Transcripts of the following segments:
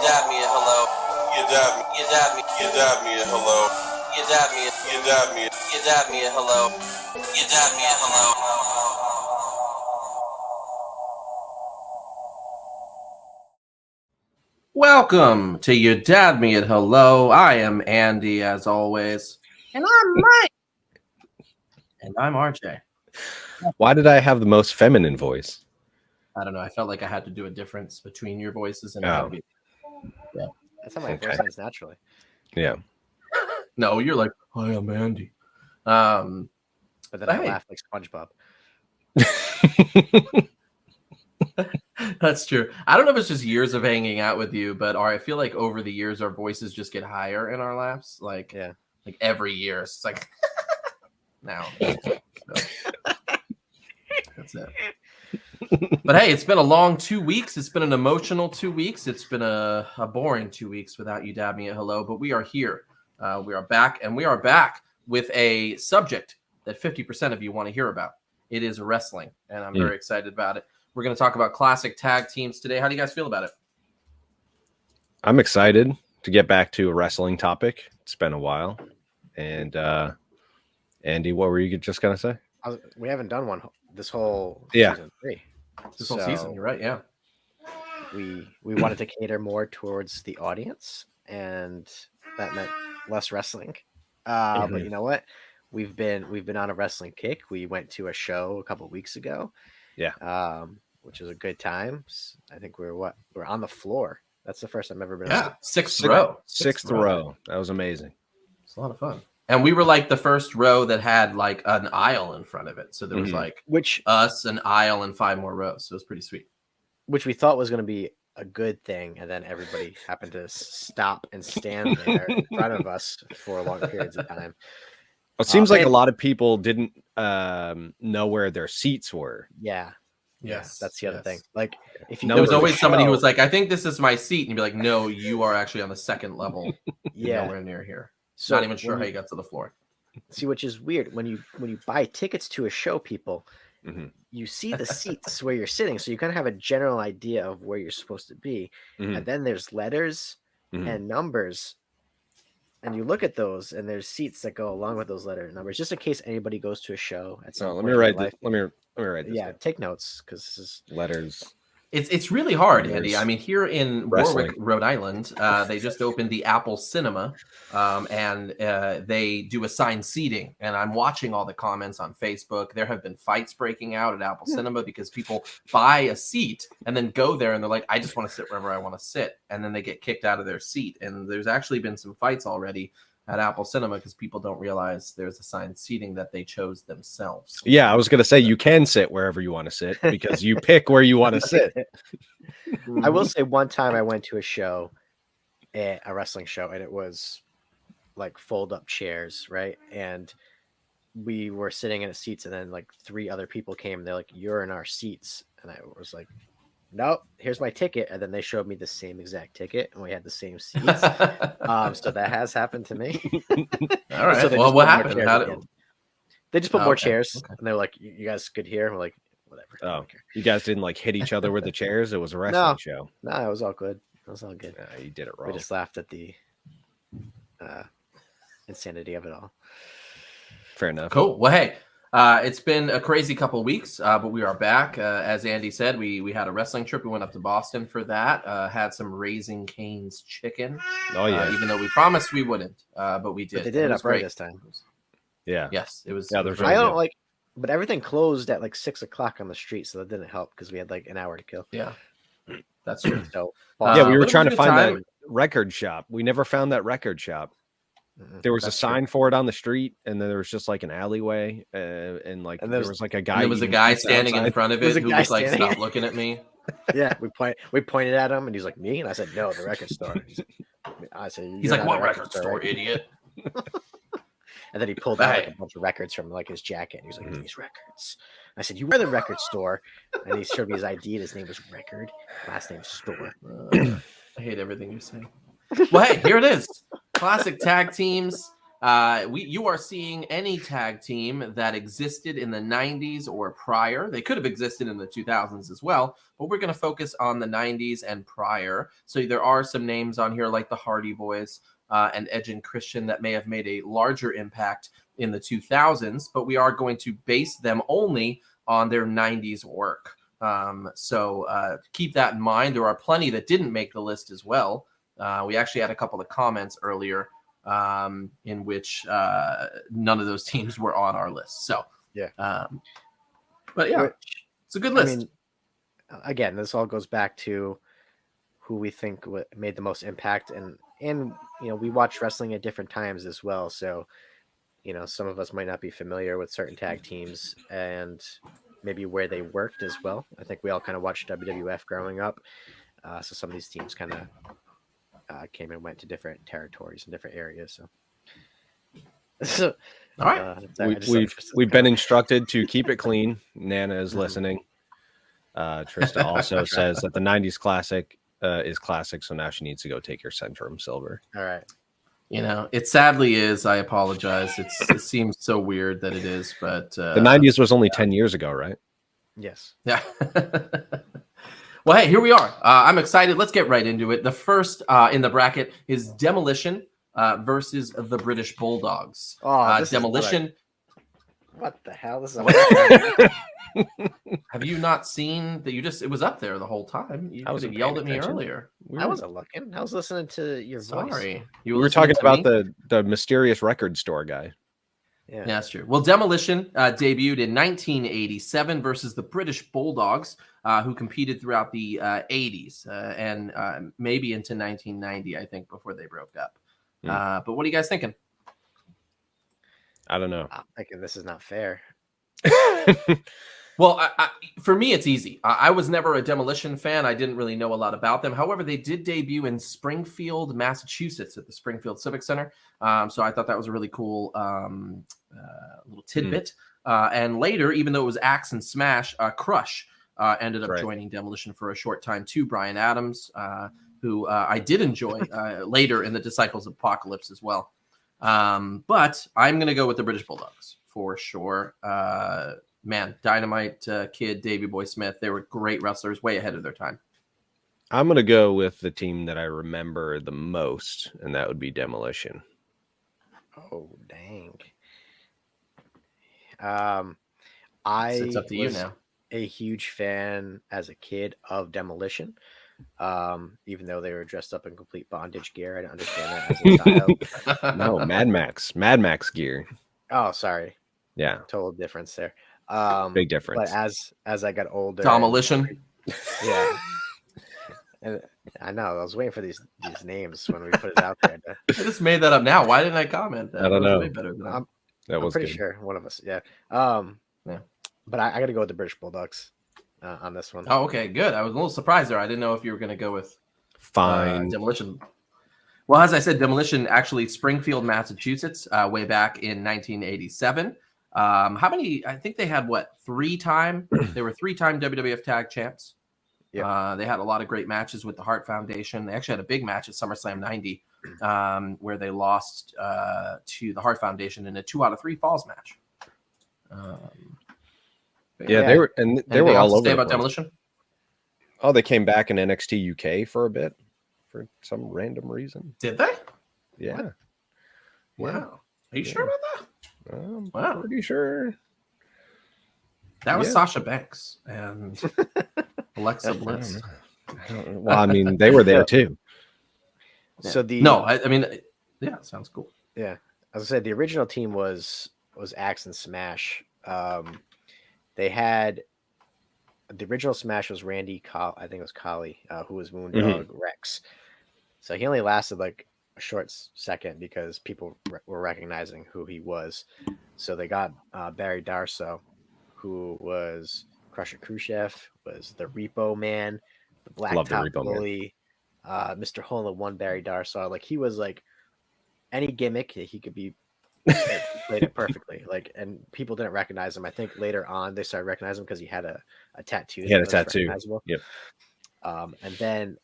dab me a hello. You dab me a hello. You dab me a hello. You dab me a hello. Welcome to You Dab Me at Hello. I am Andy, as always. And I'm Mike. And I'm RJ. Why did I have the most feminine voice? I don't know. I felt like I had to do a difference between your voices. And Oh. Yeah. That's how my voice sounds naturally. Yeah. No, you're like, hi, I'm Andy. But then I Hey. laugh like SpongeBob. That's true. I don't know if it's just years of hanging out with you, but I feel like over the years, our voices just get higher in our laughs. Like every year. It's like, now. That's it. But hey, it's been a long 2 weeks. It's been an emotional 2 weeks. It's been a boring 2 weeks without you dabbing me at hello. But we are here. We are back, and we are back with a subject that 50% of you want to hear about. It is wrestling, and I'm very excited about it. We're going to talk about classic tag teams today. How do you guys feel about it? I'm excited to get back to a wrestling topic. It's been a while. And Andy, what were you just going to say? We haven't done one this whole season 3. This whole season, you're right, yeah. We wanted to cater more towards the audience, and that meant less wrestling. But you know what? We've been on a wrestling kick. We went to a show a couple of weeks ago. Yeah. Which was a good time. I think we're on the floor. That's the first time I've ever been. Yeah, sixth row. Sixth row. That was amazing. It's a lot of fun. And we were like the first row that had like an aisle in front of it. So there was like us, an aisle, and 5 more rows. So it was pretty sweet. Which we thought was going to be a good thing. And then everybody happened to stop and stand there in front of us for long periods of time. It seems like a lot of people didn't know where their seats were. Yeah. Yes. That's the other thing. Like, if you there was always somebody who was like, I think this is my seat. And you'd be like, no, you are actually on the second level. Nowhere near here. So not even sure how you got to the floor. See, which is weird. When you buy tickets to a show, people, you see the seats where you're sitting. So you kind of have a general idea of where you're supposed to be. And then there's letters and numbers. And you look at those, and there's seats that go along with those letter numbers, just in case anybody goes to a show at some point. Let me write this down. Take notes, because this is letters. It's really hard, Andy. I mean, here in Warwick, Rhode Island, they just opened the Apple Cinema, and they do assigned seating. And I'm watching all the comments on Facebook. There have been fights breaking out at Apple Cinema because people buy a seat and then go there and they're like, I just want to sit wherever I want to sit. And then they get kicked out of their seat. And there's actually been some fights already at Apple Cinema because people don't realize there's assigned seating that they chose themselves. Yeah, I was going to say you can sit wherever you want to sit because you pick where you want to sit. I will say one time I went to a show, a wrestling show, and it was like fold up chairs, right? And we were sitting in the seats, and then like 3 other people came. And they're like, "You're in our seats," and I was like, "Nope, here's my ticket." And then they showed me the same exact ticket, and we had the same seats. So that has happened to me. All right. So well, what happened? They just put more chairs, and they're like, "You guys good here?" And we're like, "Whatever." Oh, you guys didn't like hit each other with the chairs? It was a wrestling show. No, it was all good. It was all good. You did it wrong. We just laughed at the insanity of it all. Fair enough. Cool. Well, hey. It's been a crazy couple weeks, but we are back. As Andy said, we had a wrestling trip. We went up to Boston for that. Had some Raising Cane's chicken. Oh yeah. Even though we promised we wouldn't, but we did. But they did it up right this time. Yeah. Yes, it was. Yeah, I don't like, but everything closed at like 6 o'clock on the street, so that didn't help because we had like an hour to kill. Yeah, that's true. So we were trying to find that record shop. We never found that record shop. There was a sign for it on the street, and then there was just like an alleyway, and there was like a guy. There was a guy standing in front of it who was like, "Stop looking at me." Yeah, we pointed at him, and he's like, "Me?" And I said, "No, the record store." He's like, "What record store, idiot?" And then he pulled out like a bunch of records from like his jacket. And he was like, "These records." I said, "You were the record store," and he showed me his ID. And his name was Record, last name Store. I hate everything you say. Well, hey, here it is. Classic tag teams. You are seeing any tag team that existed in the 90s or prior. They could have existed in the 2000s as well, but we're going to focus on the 90s and prior. So there are some names on here like the Hardy Boys and Edge and Christian that may have made a larger impact in the 2000s, but we are going to base them only on their 90s work. So keep that in mind. There are plenty that didn't make the list as well. We actually had a couple of comments earlier in which none of those teams were on our list. So yeah, but yeah, it's a good list. I mean, again, this all goes back to who we think made the most impact, and we watch wrestling at different times as well. So some of us might not be familiar with certain tag teams and maybe where they worked as well. I think we all kind of watched WWF growing up, so some of these teams kind of came and went to different territories and different areas. So all right, we've been instructed to keep it clean. Nana is listening. Trista also says that the 90s classic is classic, so now she needs to go take her Centrum Silver. All right. It sadly is. I apologize. It seems so weird that it is, but the 90s was only 10 years ago, right? Yes. Yeah. Well, hey, here we are. I'm excited. Let's get right into it. The first in the bracket is Demolition versus the British Bulldogs. Demolition. What the hell? This is Have you not seen that? It was up there the whole time. You could have yelled at me earlier. I wasn't looking. I was listening to your voice. Sorry. We were talking about the mysterious record store guy. Yeah, that's true. Well, Demolition debuted in 1987 versus the British Bulldogs, who competed throughout the 80s and maybe into 1990, I think, before they broke up. But what are you guys thinking? I don't know. I'm thinking this is not fair. Well, for me, it's easy. I was never a Demolition fan. I didn't really know a lot about them. However, they did debut in Springfield, Massachusetts at the Springfield Civic Center. So I thought that was a really cool little tidbit. And later, even though it was Axe and Smash, Crush ended up joining Demolition for a short time too. Brian Adams, who I did enjoy later in the Disciples of Apocalypse as well. But I'm going to go with the British Bulldogs for sure. Man, Dynamite Kid, Davey Boy Smith, they were great wrestlers, way ahead of their time. I'm going to go with the team that I remember the most, and that would be Demolition. Oh, dang. It's up to you now. A huge fan as a kid of Demolition. Even though they were dressed up in complete bondage gear. I don't understand that as a child. No, Mad Max gear. Oh, sorry. Yeah. Total difference there. Big difference. But as I got older, Demolition. Yeah. And I know I was waiting for these names when we put it out there. I just made that up now. Why didn't I comment that? I don't know. Way better than I'm was pretty good. sure one of us. Yeah. Yeah. But I got to go with the British Bulldogs on this one. Oh, okay, good. I was a little surprised there. I didn't know if you were going to go with Demolition. Well, as I said, Demolition actually Springfield, Massachusetts, way back in 1987. How many? I think they had three-time? They were three-time WWF Tag Champs. Yeah. They had a lot of great matches with the Hart Foundation. They actually had a big match at SummerSlam '90 where they lost to the Hart Foundation in a 2 out of 3 falls match. They were all over. Say about Demolition? Oh, they came back in NXT UK for a bit for some random reason. Did they? Yeah. Wow. Yeah. Are you sure about that? I'm pretty sure. That was Sasha Banks and Alexa Bliss. Well, I mean, they were there too. So sounds cool. Yeah, as I said, the original team was Axe and Smash. They had the original Smash was Randy, I think it was Collie, who was Moondog Rex. So he only lasted like a short second because people were recognizing who he was. So they got Barry Darsow, who was Crusher Khrushchev, was the Repo Man, the Blacktop Bully, Mr. Hole in One Barry Darsow. Like he was like any gimmick he could be. Played it perfectly, and people didn't recognize him. I think later on they started recognizing him because he had a tattoo. He had a tattoo. Yep. And then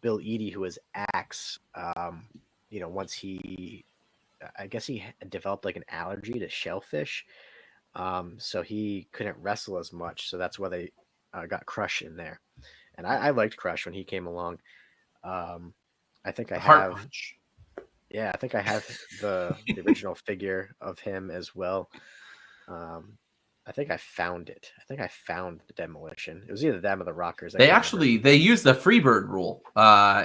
Bill Eadie, who was Axe, once he I guess he developed like an allergy to shellfish, so he couldn't wrestle as much. So that's why they got Crush in there. And I liked Crush when he came along. I think I Heart have, punch. yeah, I think I have the original figure of him as well. I think I found it. I think I found the Demolition. It was either them or the Rockers. They used the Freebird rule,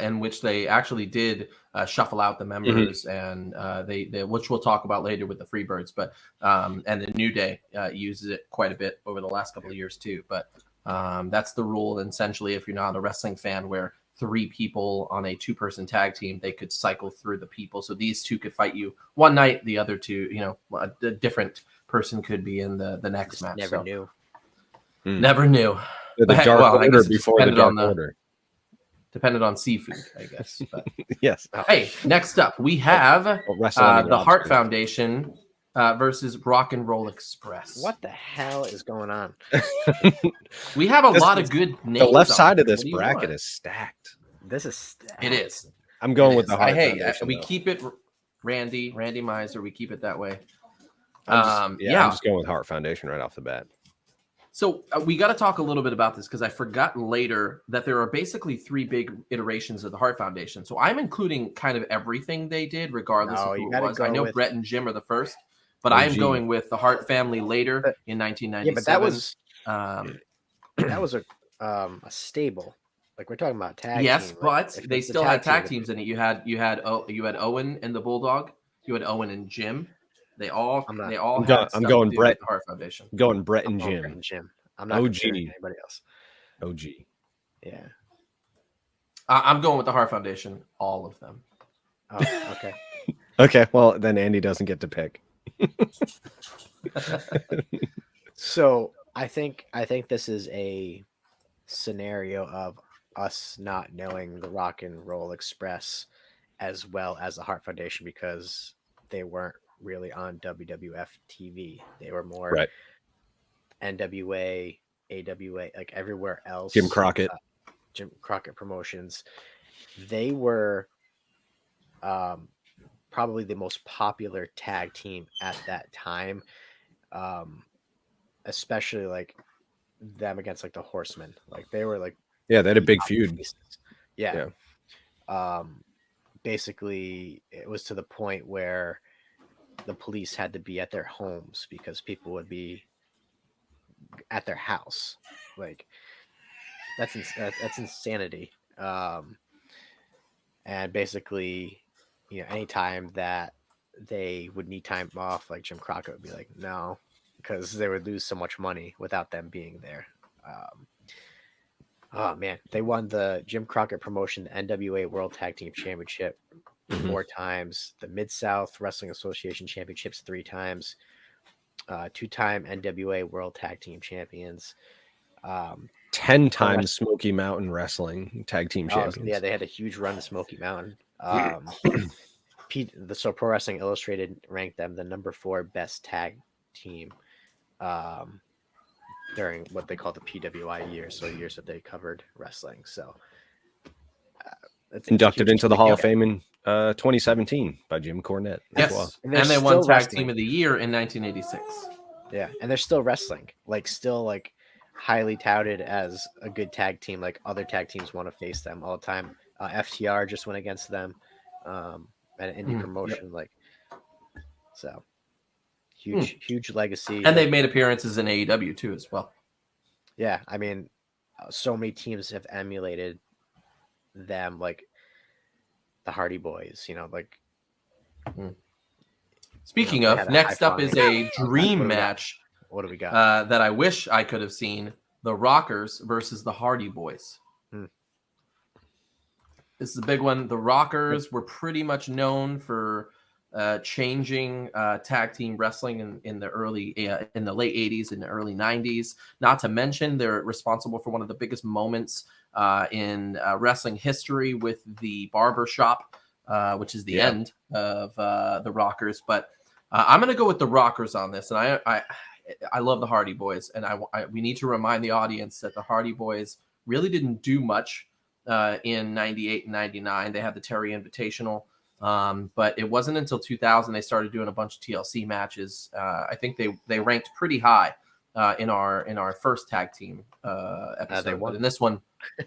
in which they actually did shuffle out the members, and they which we'll talk about later with the Freebirds, but and the New Day uses it quite a bit over the last couple of years too. But that's the rule, essentially, if you're not a wrestling fan, where 3 people on a 2-person tag team, they could cycle through the people. So these 2 could fight you one night, the other 2, a different person could be in the next match. Never knew. Never knew. The Dark Order before the Dark Order. Depended on seafood, I guess. But. Yes. Hey, next up, we have the Hart Foundation versus Rock and Roll Express. What the hell is going on? We have a lot of good names. The left side of this bracket is stacked. This is stacked. It is. I'm going with the Hart Foundation. We keep it Randy Miser. We keep it that way. I'm just going with Hart Foundation right off the bat. So we got to talk a little bit about this because I forgot later that there are basically 3 big iterations of the Hart Foundation. So I'm including kind of everything they did, regardless of who it was. I know Bret and Jim are the first, but I am going with the Hart family later in 1997. Yeah, but that was a stable. Like we're talking about tag. Yes, team, but they still had tag teams in it. You had Owen and the Bulldog. You had Owen and Jim. I'm going Bret. Hart Foundation. I'm going Bret and Jim. I'm not OG. Anybody else. OG. Yeah. I'm going with the Hart Foundation. All of them. Oh, okay. Okay. Well, then Andy doesn't get to pick. So I think this is a scenario of us not knowing the Rock and Roll Express as well as the Hart Foundation because they weren't really on WWF TV. They were more NWA, AWA, like everywhere else. Jim Crockett Promotions. They were probably the most popular tag team at that time, especially like them against like the Horsemen. Like they were like they had a big feud. Yeah. Basically, it was to the point where the police had to be at their homes because people would be at their house. Like that's insanity. And basically, anytime that they would need time off, like Jim Crockett would be like, no, because they would lose so much money without them being there. Oh man, they won the Jim Crockett promotion, the NWA World Tag Team Championship 4 times, the Mid-South Wrestling Association Championships 3 times, 2-time NWA World Tag Team Champions, 10 times Smoky Mountain Wrestling Tag Team Champions. Yeah, they had a huge run to Smoky Mountain. So Pro Wrestling Illustrated ranked them the number 4 best tag team during what they call the PWI years, so years that they covered wrestling. So inducted into the Hall of Fame in 2017 by Jim Cornette. Yes, well. and they won Tag Team of the Year in 1986. Yeah, and they're still wrestling, still highly touted as a good tag team. Like other tag teams want to face them all the time. FTR just went against them at an indie promotion. So huge legacy. And they've made appearances in AEW too as well. Yeah, I mean, so many teams have emulated them, like the Hardy Boys. Speaking of, next up is a dream match. What do we got? That I wish I could have seen: the Rockers versus the Hardy Boys. This is a big one. The Rockers were pretty much known for changing tag team wrestling in the late 80s and the early 90s. Not to mention, they're responsible for one of the biggest moments in wrestling history with the barbershop, which is the end of the Rockers. But I'm going to go with the Rockers on this, and I love the Hardy Boys, and we need to remind the audience that the Hardy Boys really didn't do much in 98 and 99. They had the Terry Invitational But it wasn't until 2000 they started doing a bunch of TLC matches. I think they ranked pretty high in our first tag team episode. But in this one,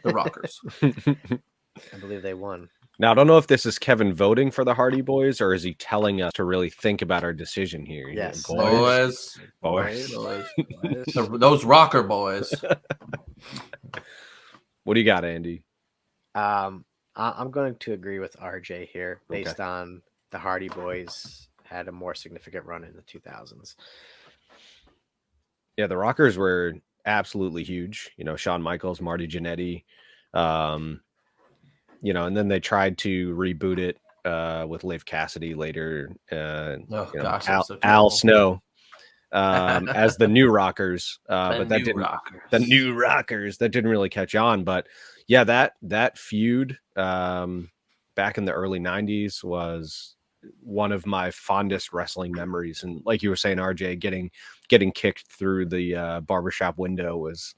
the Rockers. I believe they won. Now, I don't know if this is Kevin voting for the Hardy Boys or is he telling us to really think about our decision here. Yes. Boys. Those Rocker boys. What do you got, Andy? I'm going to agree with RJ here based on the Hardy Boys had a more significant run in the 2000s. Yeah, the Rockers were absolutely huge. Shawn Michaels, Marty Jannetty, and then they tried to reboot it with Liv Cassidy later. Al Snow as the new Rockers, but that didn't. The new Rockers that didn't really catch on. But yeah, that feud back in the early '90s was one of my fondest wrestling memories. And like you were saying, RJ, getting kicked through the barbershop window was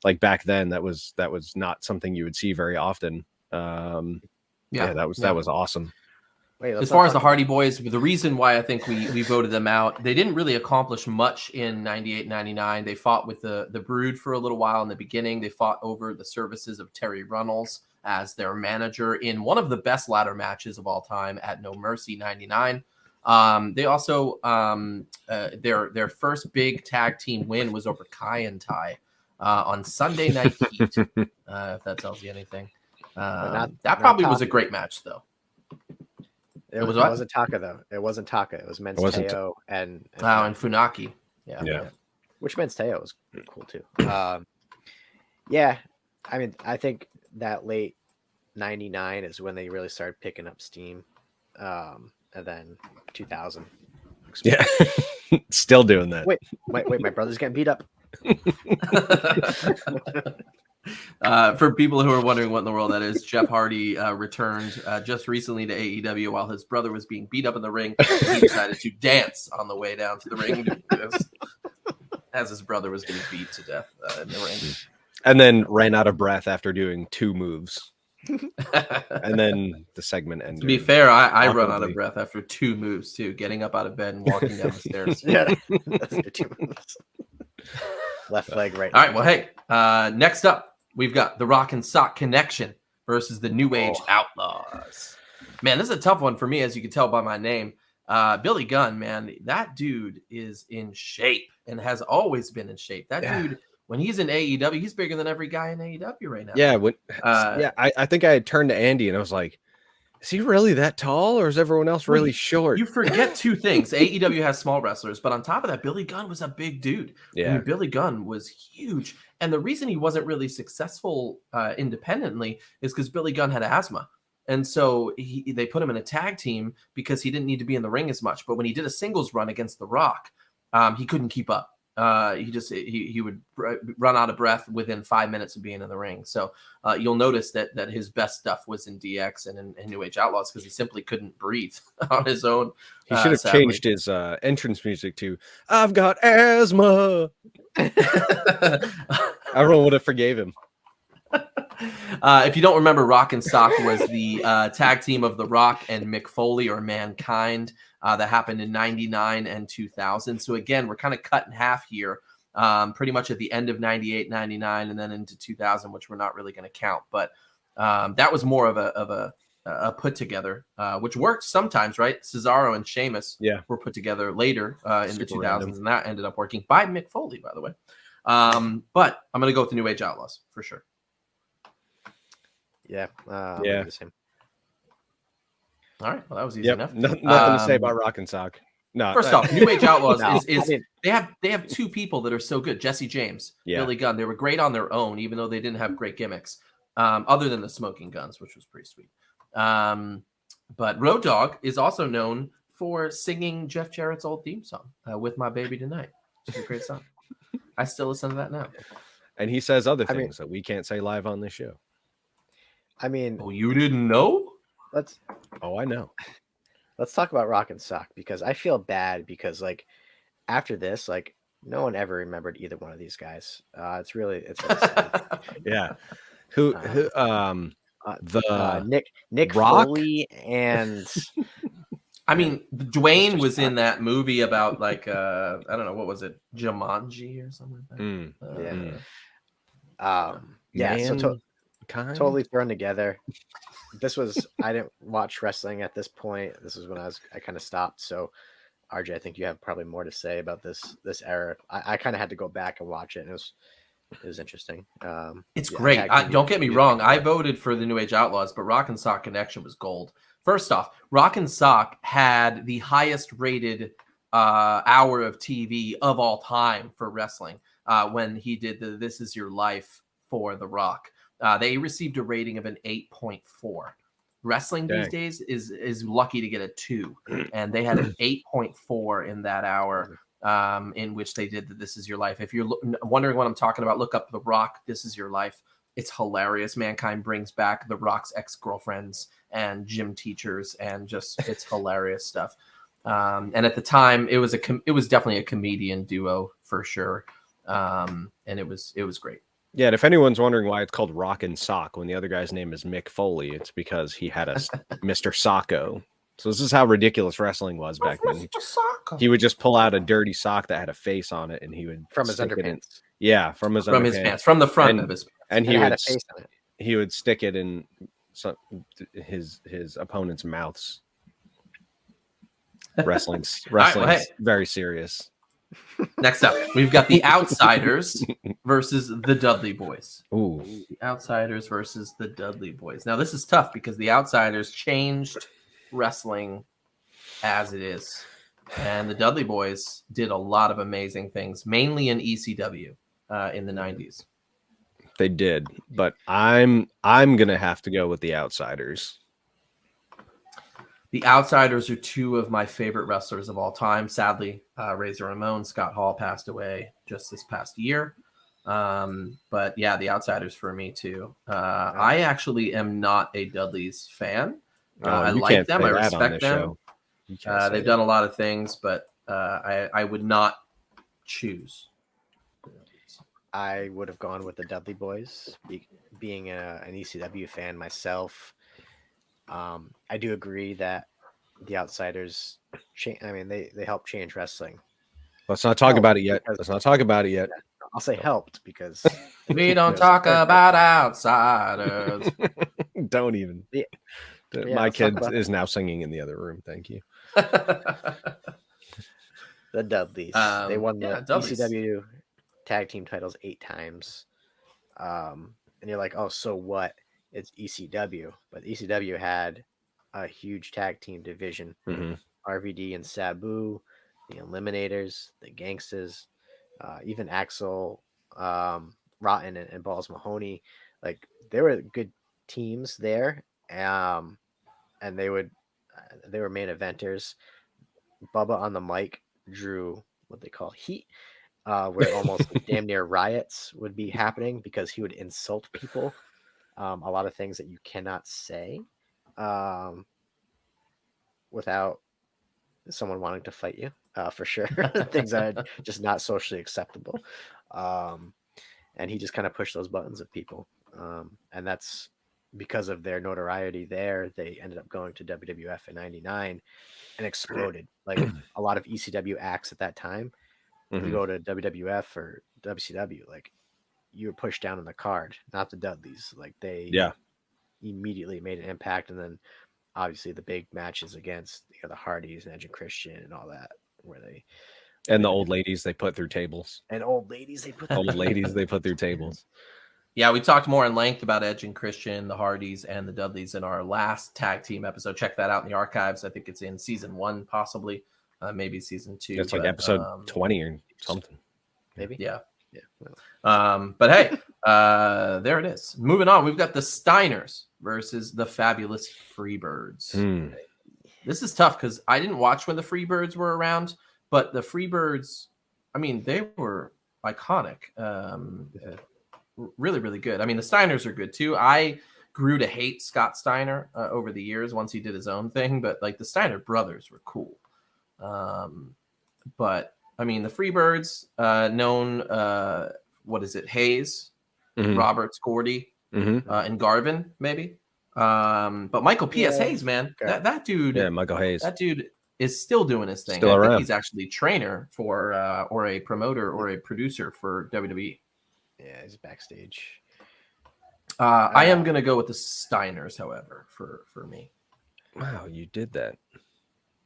like back then. That was not something you would see very often. That was awesome. Wait, as far as the Hardy Boys, the reason why I think we voted them out, they didn't really accomplish much in 98, 99. They fought with the Brood for a little while in the beginning. They fought over the services of Terry Runnels as their manager in one of the best ladder matches of all time at No Mercy 99. They also their first big tag team win was over Kai and Tai on Sunday Night Heat, if that tells you anything. That probably was a great match, though. It wasn't Taka, though. It wasn't Taka. It was Men's Teo and Funaki. Yeah. Which Men's Teo was pretty cool, too. Yeah. I mean, I think that late 99 is when they really started picking up steam. And then 2000. Yeah. Still doing that. Wait. My brother's getting beat up. For people who are wondering what in the world that is, Jeff Hardy returned just recently to AEW while his brother was being beat up in the ring. He decided to dance on the way down to the ring as his brother was getting beat to death in the ring. And then ran out of breath after doing 2 moves. And then the segment ended. To be fair, I run out of breath after 2 moves too, getting up out of bed and walking down the stairs. Yeah, that's your 2 moves. Left leg, right. All right, well, hey, next up, we've got the Rock and Sock Connection versus the New Age Outlaws. Man, this is a tough one for me, as you can tell by my name. Billy Gunn, man, that dude is in shape and has always been in shape. That dude, when he's in AEW, he's bigger than every guy in AEW right now. Yeah, I think I had turned to Andy and I was like, is he really that tall or is everyone else really short? You forget 2 things. AEW has small wrestlers, but on top of that, Billy Gunn was a big dude. Yeah. I mean, Billy Gunn was huge. And the reason he wasn't really successful independently is because Billy Gunn had asthma. And so they put him in a tag team because he didn't need to be in the ring as much. But when he did a singles run against The Rock, he couldn't keep up. He would run out of breath within 5 minutes of being in the ring. So you'll notice that his best stuff was in DX and in New Age Outlaws because he simply couldn't breathe on his own. He should have changed his entrance music to "I've got asthma." Everyone would have forgave him. If you don't remember, Rock and Sock was the tag team of The Rock and Mick Foley, or Mankind, that happened in 99 and 2000. So again, we're kind of cut in half here, pretty much at the end of 98, 99, and then into 2000, which we're not really going to count. But that was more of a put together, which worked sometimes, right? Cesaro and Sheamus were put together later in the 2000s, random. And that ended up working by Mick Foley, by the way. But I'm going to go with the New Age Outlaws for sure. Yeah. The same. All right. Well, that was easy enough. Nothing to say about Rock and Sock. No. First off, New Age Outlaws they have 2 people that are so good. Jesse James, Billy Gunn. They were great on their own, even though they didn't have great gimmicks, other than the smoking guns, which was pretty sweet. But Road Dogg is also known for singing Jeff Jarrett's old theme song, "With My Baby Tonight." It's a great song. I still listen to that now. And he says other things that we can't say live on this show. I mean, you didn't know? I know. Let's talk about Rock and Sock because I feel bad because after this, no one ever remembered either one of these guys. It's really sad. Yeah. Who Nick Rock? Foley and I mean, Dwayne was in that movie about like I don't know, what was it, Jumanji or something like that. So totally thrown together. I didn't watch wrestling at this point. This is when I kind of stopped. So RJ, I think you have probably more to say about this era. I kind of had to go back and watch it, and it was interesting. It's great. Don't get me wrong. I voted for the New Age Outlaws, but Rock and Sock Connection was gold. First off, Rock and Sock had the highest rated hour of TV of all time for wrestling when he did the This Is Your Life for The Rock. They received a rating of an 8.4. Wrestling these days is lucky to get a 2, and they had an 8.4 in that hour in which they did the This Is Your Life. If you're wondering what I'm talking about, look up The Rock, This Is Your Life. It's hilarious. Mankind brings back The Rock's ex-girlfriends and gym teachers, and just it's hilarious stuff. And at the time, it was definitely a comedian duo for sure, and it was great. Yeah, and if anyone's wondering why it's called Rock and Sock when the other guy's name is Mick Foley, it's because he had a Mr. Socko. So this is how ridiculous wrestling was back then. He would just pull out a dirty sock that had a face on it, and he would from his underpants. From his pants, from the front of his pants. And he would stick it in his opponent's mouths. Wrestling's very serious. Next up, we've got the Outsiders versus the Dudley Boys. Ooh. The Outsiders versus the Dudley Boys. Now, this is tough because the Outsiders changed wrestling as it is. And the Dudley Boys did a lot of amazing things, mainly in ECW in the 90s. They did, but I'm going to have to go with the Outsiders. The Outsiders are two of my favorite wrestlers of all time. Sadly, Razor Ramon, Scott Hall passed away just this past year. But yeah, the Outsiders for me too. I actually am not a Dudley's fan. I like them. I respect them. They've done a lot of things, but I would not choose. I would have gone with the Dudley Boys, being an ECW fan myself. I do agree that the Outsiders, they helped change wrestling. Let's not talk about it yet. I'll say helped because we don't talk about outsiders. Don't even. Yeah. My kid is now singing in the other room. Thank you. The Dudleys. They won the ECW tag team titles 8 times. And you're like, oh, so what? It's ECW, but ECW had a huge tag team division. Mm-hmm. RVD and Sabu, the Eliminators, the Gangstas, even Axel, Rotten, and Balls Mahoney. Like, there were good teams there, and they were main eventers. Bubba on the mic drew what they call heat, where almost damn near riots would be happening because he would insult people. A lot of things that you cannot say without someone wanting to fight you, for sure. Things that are just not socially acceptable. And he just kind of pushed those buttons at people. And that's because of their notoriety there. They ended up going to WWF in 99 and exploded. Like a lot of ECW acts at that time, you go to WWF or WCW, like, you were pushed down on the card, not the Dudleys. Like, they immediately made an impact. And then obviously the big matches against the Hardys and Edge and Christian and all that, where the old ladies they put through tables. They put through tables. Yeah, we talked more in length about Edge and Christian, the Hardys, and the Dudleys in our last tag team episode. Check that out in the archives. I think it's in season 1, possibly, maybe season 2. It's like episode 20 or something. Maybe. Yeah. But hey, there it is. Moving on, we've got the Steiners versus the Fabulous Freebirds. This is tough because I didn't watch when the Freebirds were around, but the Freebirds, I mean, they were iconic. Really, really good. I mean, the Steiners are good too. I grew to hate Scott Steiner over the years once he did his own thing, but like the Steiner brothers were cool. But I mean, the Freebirds, known, Hayes, Roberts, Gordy, and Garvin, maybe. But Michael P.S. Hayes, man, that dude, Michael Hayes, that dude is still doing his thing. Still I around. think he's actually trainer for or a promoter or a producer for WWE. Yeah, he's backstage. I am gonna go with the Steiners, however, for me. Wow, you did that.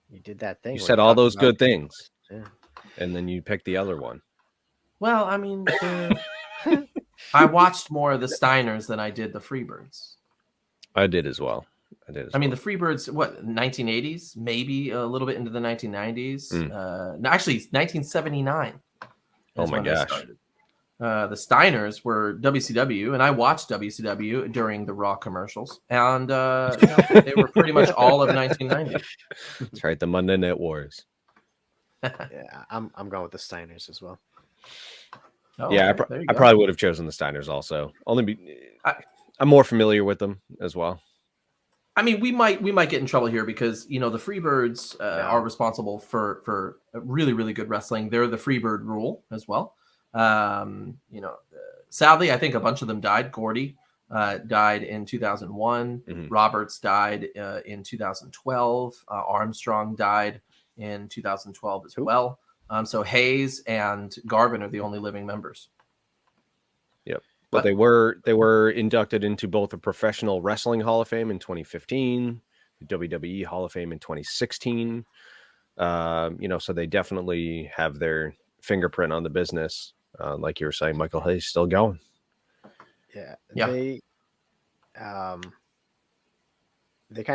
You did that thing. You said all those good things, yeah, and then you picked the other one. Well, I mean, I watched more of the Steiners than I did the Freebirds. I did as well. I mean, the Freebirds, what, 1980s, maybe a little bit into the 1990s. No, actually, 1979. Oh my gosh! The Steiners were WCW, and I watched WCW during the Raw commercials, and they were pretty much all of 1990. That's right, the Monday Night Wars. Yeah, I'm going with the Steiners as well. Oh, yeah, okay, I probably would have chosen the Steiners also. I'm more familiar with them as well. I mean, we might get in trouble here because the Freebirds are responsible for really, really good wrestling. They're the Freebird rule as well. Sadly, I think a bunch of them died. Gordy died in 2001. Mm-hmm. Roberts died in 2012. Armstrong died in 2012 as well. So Hayes and Garvin are the only living members. Yep. But they were inducted into both the Professional Wrestling Hall of Fame in 2015, the WWE Hall of Fame in 2016. So they definitely have their fingerprint on the business. Like you were saying, Michael Hayes still going. Yeah. They kind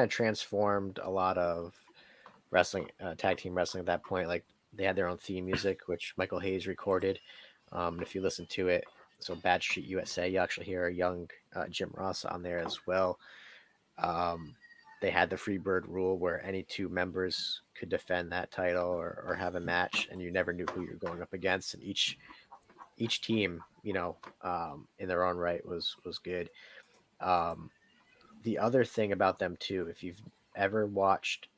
of transformed a lot of wrestling, tag team wrestling at that point. Like they had their own theme music, which Michael Hayes recorded. And if you listen to it, so Bad Street USA, you actually hear a young Jim Ross on there as well. They had the Freebird rule where any two members could defend that title or have a match, and you never knew who you're going up against. And each team, in their own right was good. The other thing about them too, if you've ever watched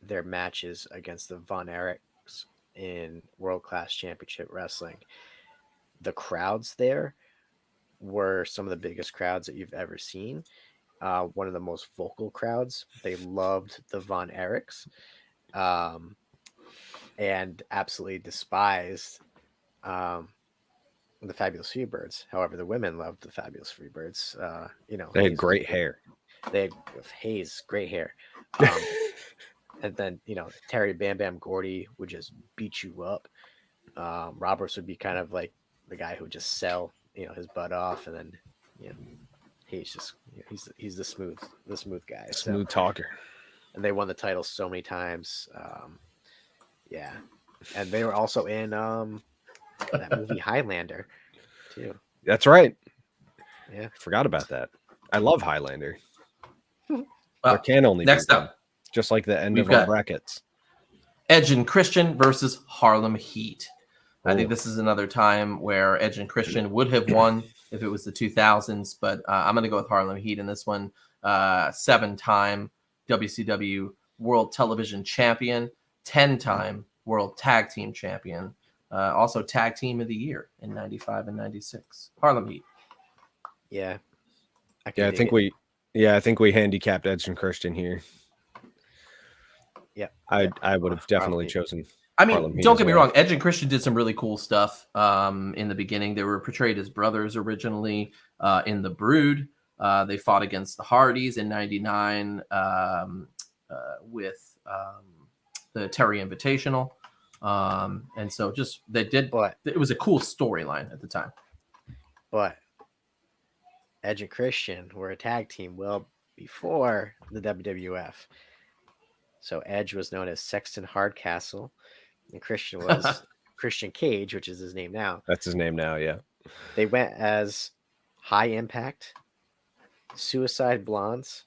their matches against the Von Erichs in World Class Championship Wrestling, the crowds there were some of the biggest crowds that you've ever seen. One of the most vocal crowds. They loved the Von Erichs, and absolutely despised the Fabulous Freebirds. However, the women loved the Fabulous Freebirds. They had great hair. They had Hayes, great hair. And then, Terry Bam Bam Gordy would just beat you up. Roberts would be kind of like the guy who would just sell, his butt off. And then, Hayes just, he's the smooth guy. Smooth talker. And they won the title so many times. Yeah. And they were also in that movie Highlander too. That's right. Yeah. Forgot about that. I love Highlander. There can only next be up, just like the end of our brackets. Edge and Christian versus Harlem Heat. I think this is another time where Edge and Christian would have won if it was the 2000s, but I'm going to go with Harlem Heat in this one. 7-time WCW World Television Champion, 10-time World Tag Team Champion, also Tag Team of the Year in 95 and 96. Harlem Heat. Yeah. I think we handicapped Edge and Christian here. Yeah. I would have definitely chosen. I mean, don't get me wrong. Edge and Christian did some really cool stuff in the beginning. They were portrayed as brothers originally in the Brood. They fought against the Hardys in 99 with the Terry Invitational. And so it was a cool storyline at the time. But Edge and Christian were a tag team well before the WWF. So Edge was known as Sexton Hardcastle, and Christian was Christian Cage, which is his name now. That's his name now, yeah. They went as High Impact, Suicide Blondes,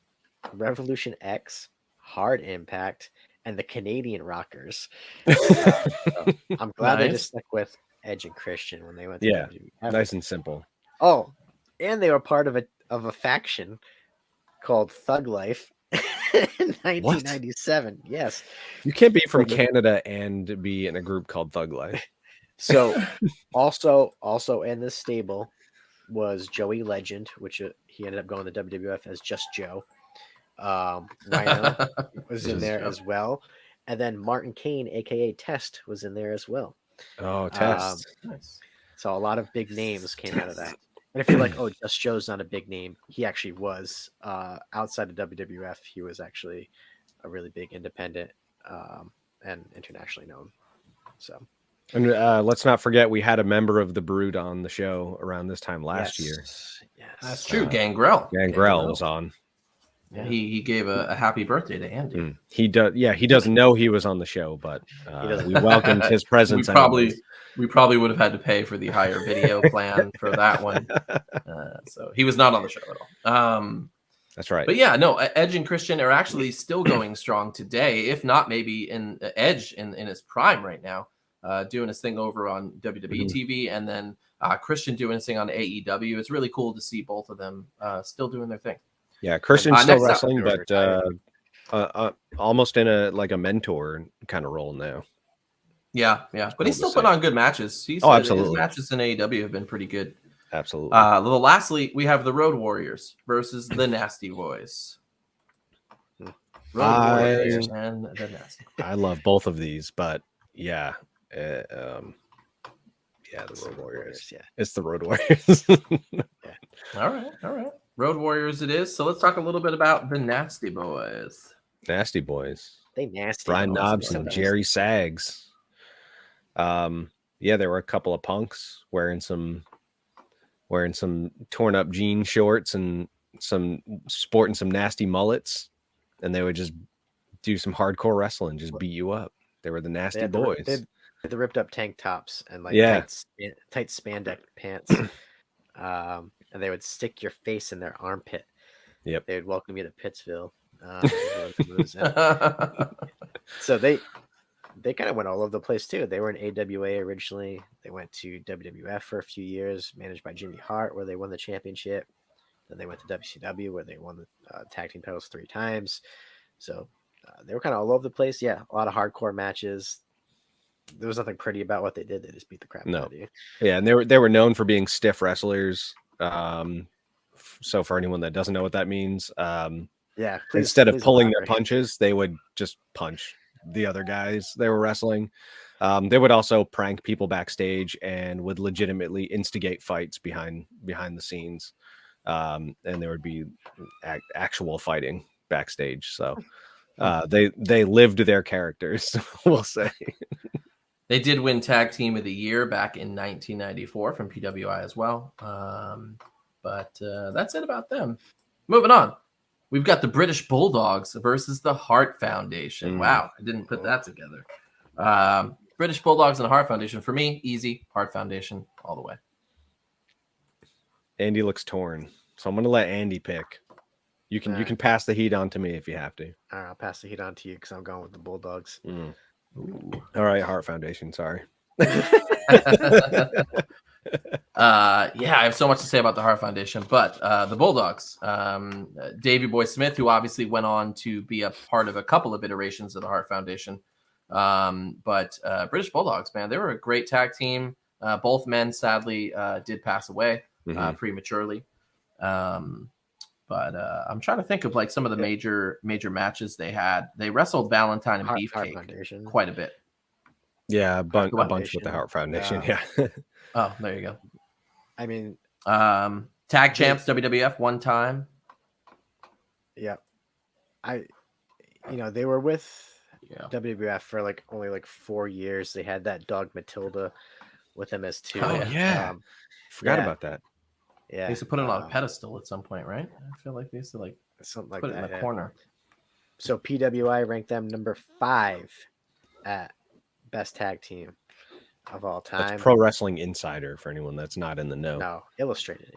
Revolution X, Hard Impact, and the Canadian Rockers. I'm glad they just stuck with Edge and Christian when they went to WWF. Nice and simple. Oh, and they were part of a faction called Thug Life. In 1997. What? Yes. You can't be from Canada and be in a group called Thug Life. So also in this stable was Joey Legend, which he ended up going to WWF as Just Joe. Rhino was in there as well, and then Martin Kane, aka Test, was in there as well. Oh, Test. So a lot of big names came out of that. And if you're like, oh, Just Joe's not a big name, he actually was. Outside of WWF, he was actually a really big independent and internationally known. So, and let's not forget we had a member of the Brood on the show around this time last year. Yes, that's true. Gangrel was on. Yeah, he gave a happy birthday to Andy. He does. Yeah, he doesn't know he was on the show, but we welcomed his presence. We probably would have had to pay for the higher video plan for that one. So he was not on the show at all. That's right. But yeah, no, Edge and Christian are actually still going strong today, if not maybe in Edge in his prime right now, doing his thing over on WWE TV, and then Christian doing his thing on AEW. It's really cool to see both of them still doing their thing. Yeah, Christian's still wrestling, but almost in a mentor kind of role now. Yeah, but he's still putting on good matches. Absolutely. His matches in AEW have been pretty good. Absolutely. Lastly, we have the Road Warriors versus the Nasty Boys. Warriors and the Nasty Boys. I love both of these, but yeah, the Road Warriors. Yeah, it's the Road Warriors. All right. Road Warriors it is. So let's talk a little bit about the Nasty Boys. Nasty Boys. They nasty. Brian Knobbs and Jerry Sags. There were a couple of punks wearing some torn up jean shorts and sporting some nasty mullets, and they would just do some hardcore wrestling, just beat you up. They were the Nasty Boys. They had the ripped up tank tops and tight spandex pants. And they would stick your face in their armpit. Yep. They would welcome you to Pittsville. So they kind of went all over the place too. They were in AWA originally. They went to WWF for a few years, managed by Jimmy Hart, where they won the championship. Then they went to WCW, where they won the tag team titles 3 times. So they were kind of all over the place. Yeah, a lot of hardcore matches. There was nothing pretty about what they did. They just beat the crap out of you. Yeah, and they were known for being stiff wrestlers. So for anyone that doesn't know what that means, instead of pulling their punches, they would just punch the other guys they were wrestling. They would also prank people backstage and would legitimately instigate fights behind the scenes. And there would be actual fighting backstage. So they lived their characters, we'll say. They did win Tag Team of the Year back in 1994 from PWI as well. But that's it about them. Moving on. We've got the British Bulldogs versus the Hart Foundation. Wow, I didn't put that together. British Bulldogs and the Hart Foundation. For me, easy. Hart Foundation all the way. Andy looks torn, so I'm going to let Andy pick. You can pass the heat on to me if you have to. All right, I'll pass the heat on to you because I'm going with the Bulldogs. All right, Hart Foundation. Sorry. I have so much to say about the Hart Foundation, but the Bulldogs, Davey Boy Smith, who obviously went on to be a part of a couple of iterations of the Hart Foundation, but British Bulldogs, man, they were a great tag team. Both men sadly did pass away prematurely, but I'm trying to think of like some of the major matches they had. They wrestled Valentine and Beefcake quite a bit. Yeah, a bunch with the Hart Foundation. Yeah. Oh, there you go. I mean, tag champs WWF one time. Yeah, they were with WWF for only 4 years. They had that dog Matilda with them as 2. Oh yeah, forgot about that. Yeah, they used to put it on a pedestal at some point, right? I feel like they used to something like put that it in the corner. So PWI ranked them number 5 at best tag team of all time. That's Pro Wrestling Insider for anyone that's not in the know. No, Illustrated.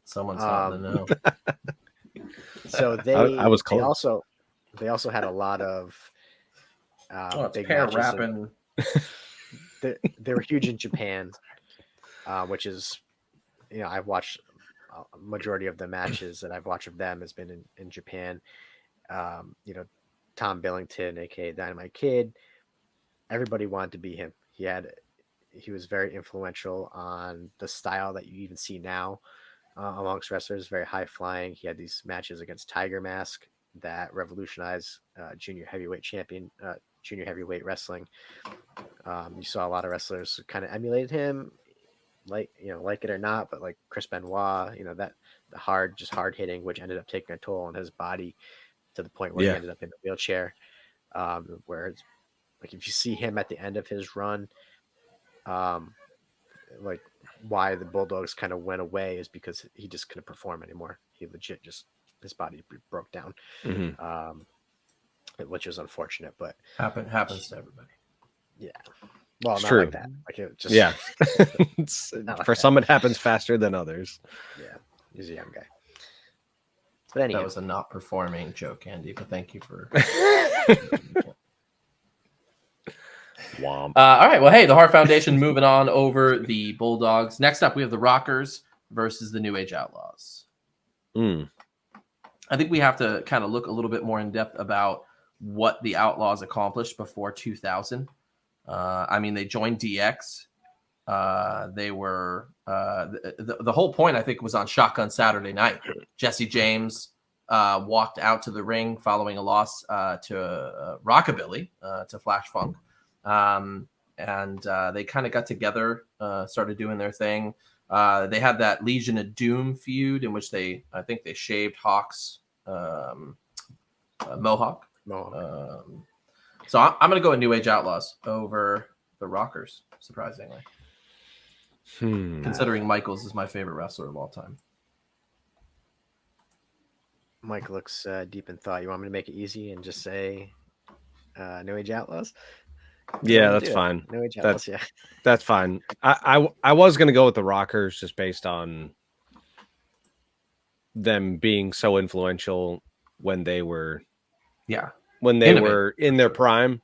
Someone's not in the know. So I was close. They also had a lot of big pair matches. rapping. They were huge in Japan, which is, I've watched a majority of the matches that I've watched of them has been in Japan. Tom Billington, aka Dynamite Kid, everybody wanted to be him. He was very influential on the style that you even see now. amongst wrestlers, very high flying. He had these matches against Tiger Mask that revolutionized junior heavyweight wrestling. You saw a lot of wrestlers kind of emulated him, like it or not, but like Chris Benoit, that the hard hitting, which ended up taking a toll on his body to the point where he ended up in a wheelchair. Where it's like if you see him at the end of his run, like why the Bulldogs kind of went away is because he just couldn't perform anymore. He legit his body broke down, which was unfortunate, but happens to everybody. Yeah. Well, it's not true. like that. Like it just for some it happens faster than others. Yeah, he's a young guy. But anyway, that was a not performing joke, Andy. But thank you for. Womp. All right. Well, hey, the Hart Foundation moving on over the Bulldogs. Next up, we have the Rockers versus the New Age Outlaws. I think we have to kind of look a little bit more in depth about what the Outlaws accomplished before 2000. I mean, they joined DX. They were the whole point, I think, was on Shotgun Saturday Night. Jesse James walked out to the ring following a loss to Rockabilly, to Flash Funk. And they kind of got together, started doing their thing. They had that Legion of Doom feud in which I think they shaved Hawk's mohawk. So I'm going to go with New Age Outlaws over the Rockers, surprisingly. Considering Michaels is my favorite wrestler of all time. Mike looks deep in thought. You want me to make it easy and just say New Age Outlaws? Yeah, that's fine. New Age Outlaws, that's fine. I was going to go with the Rockers just based on them being so influential when they were were in their prime.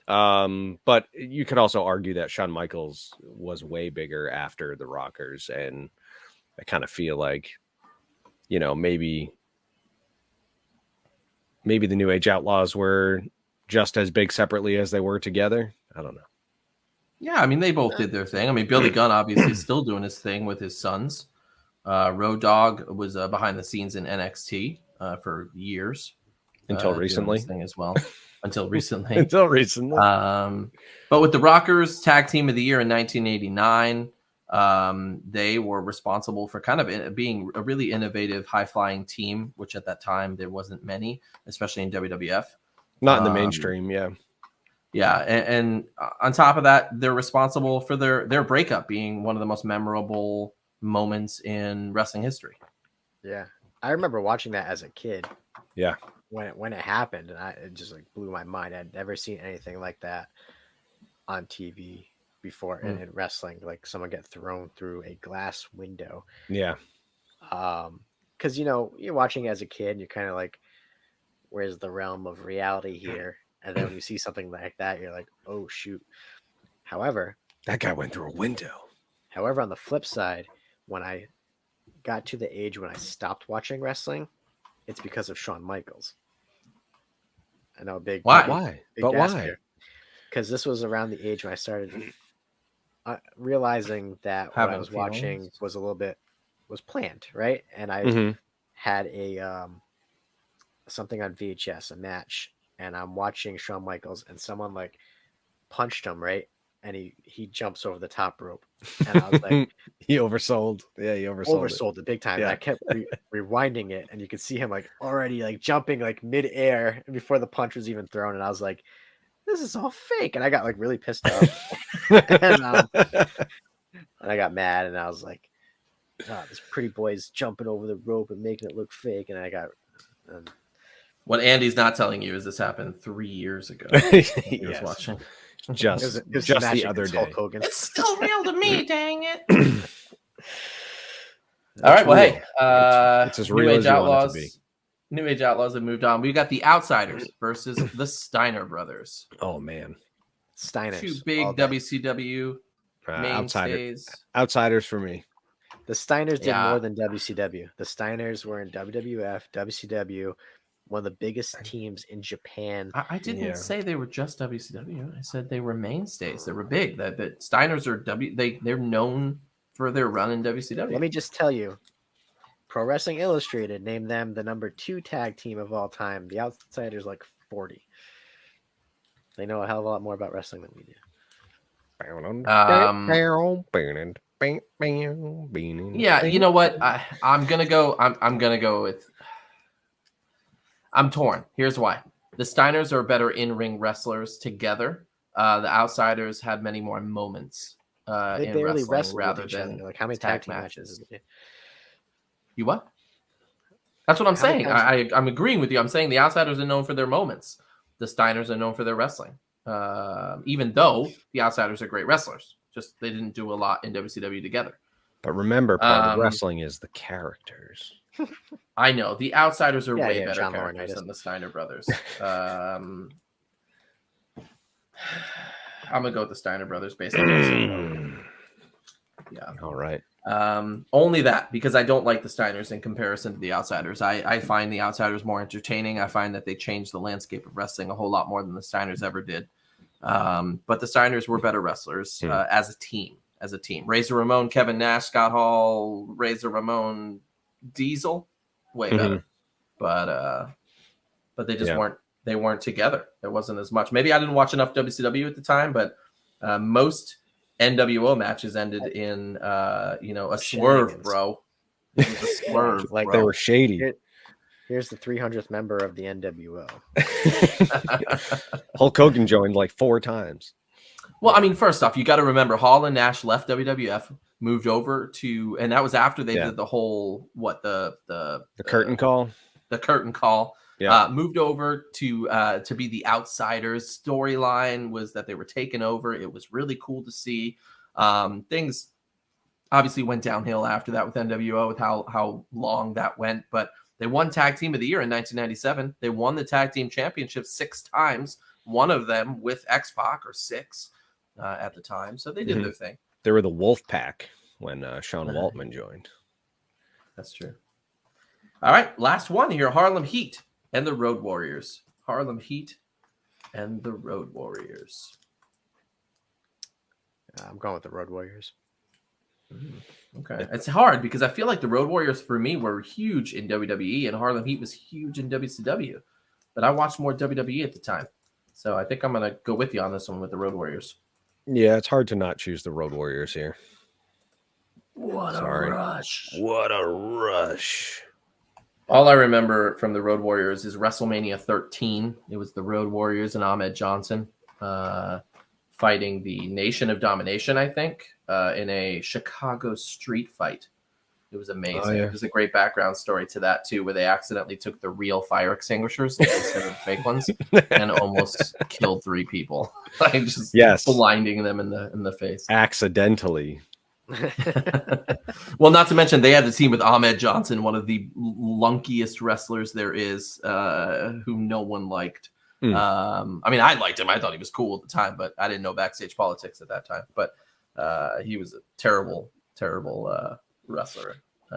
But you could also argue that Shawn Michaels was way bigger after the Rockers, and I kind of feel like, maybe the New Age Outlaws were just as big separately as they were together. I don't know. Yeah, I mean, they both did their thing. I mean, Billy Gunn obviously is still doing his thing with his sons. Road Dogg was behind the scenes in NXT for years. Until recently. Thing as well. Until recently. Until recently. But with the Rockers, Tag Team of the Year in 1989, they were responsible for kind of being a really innovative, high-flying team, which at that time there wasn't many, especially in WWF. Not in the mainstream, yeah. Yeah, and on top of that, they're responsible for their breakup being one of the most memorable moments in wrestling history. Yeah, I remember watching that as a kid. Yeah. When it happened, and it just like blew my mind. I'd never seen anything like that on TV before in wrestling, like someone get thrown through a glass window. Yeah. Because you're watching as a kid, and you're kind of like, where's the realm of reality here? And then when you see something like that, you're like, oh shoot. However, that guy went through a window. However, on the flip side, when I got to the age when I stopped watching wrestling, it's because of Shawn Michaels. I know, big. Why? Big but why? Because this was around the age when I started realizing that what I was watching was was planned, right? And I had a something on VHS, a match, and I'm watching Shawn Michaels, and someone like punched him, right? And he jumps over the top rope, and I was like, he oversold. Yeah, he oversold it big time. Yeah. And I kept rewinding it, and you could see him like already like jumping like midair before the punch was even thrown, and I was like, this is all fake, and I got like really pissed off, and I got mad, and I was like, oh, this pretty boy's jumping over the rope and making it look fake, and I got. What Andy's not telling you is this happened 3 years ago. He was watching. Just the other day. It's still real to me, dang it. All right, well, hey, it's as real as you want it to be. New Age Outlaws have moved on. We got the Outsiders versus the Steiner brothers. Oh man, Steiners, two big WCW mainstays. Outsiders for me. The Steiners did more than WCW. The Steiners were in WWF, WCW. One of the biggest teams in Japan. I didn't say they were just WCW. I said they were mainstays. They were big. The Steiners are they're known for their run in WCW. Let me just tell you, Pro Wrestling Illustrated named them the #2 tag team of all time. The Outsiders like 40. They know a hell of a lot more about wrestling than we do. Yeah, you know what? I'm gonna go. I'm gonna go with. I'm torn. Here's why: the Steiners are better in-ring wrestlers together. The Outsiders had many more moments They in barely wrestling wrestled rather with each than other. Like how many tag team matches? You what? That's what I'm How many saying. I'm agreeing with you. I'm saying the Outsiders are known for their moments. The Steiners are known for their wrestling. Even though the Outsiders are great wrestlers, just they didn't do a lot in WCW together. But remember, part of wrestling is the characters. I know the Outsiders are way better John characters than the Steiner brothers. I'm gonna go with the Steiner brothers based on this. Yeah. All right. Only that because I don't like the Steiners in comparison to the Outsiders. I find the Outsiders more entertaining. I find that they changed the landscape of wrestling a whole lot more than the Steiners ever did. But the Steiners were better wrestlers as a team. Razor Ramon, Kevin Nash, Scott Hall, Razor Ramon, Diesel, way better. But they just weren't together. There wasn't as much. Maybe I didn't watch enough WCW at the time, but most NWO matches ended in a swerve, bro. It was a swerve, like they were shady. Here's the 300th member of the NWO. Hulk Hogan joined like 4 times. Well, I mean, first off, you got to remember Hall and Nash left WWF, moved over to, and that was after they did the whole the curtain call. The curtain call. Yeah. Moved over to be the Outsiders. Storyline was that they were taken over. It was really cool to see. Things obviously went downhill after that with NWO, with how long that went. But they won Tag Team of the Year in 1997. They won the Tag Team Championship 6 times. One of them with X-Pac, or 6 at the time. So they did their thing. They were the Wolf Pack when Sean Waltman joined. That's true. All right, last one here: Harlem Heat and the Road Warriors. Harlem Heat and the Road Warriors. I'm going with the Road Warriors. Okay. It's hard because I feel like the Road Warriors for me were huge in WWE and Harlem Heat was huge in WCW. But I watched more WWE at the time. So I think I'm going to go with you on this one with the Road Warriors. Yeah, it's hard to not choose the Road Warriors here. What a rush. What a rush. All I remember from the Road Warriors is WrestleMania 13. It was the Road Warriors and Ahmed Johnson fighting the Nation of Domination, I think, in a Chicago street fight. It was amazing. Oh, yeah. There's a great background story to that, too, where they accidentally took the real fire extinguishers instead of fake ones and almost killed 3 people. Like just blinding them in the face. Accidentally. Well, not to mention they had the team with Ahmed Johnson, one of the lunkiest wrestlers there is, whom no one liked. I mean, I liked him. I thought he was cool at the time, but I didn't know backstage politics at that time. But he was a terrible wrestler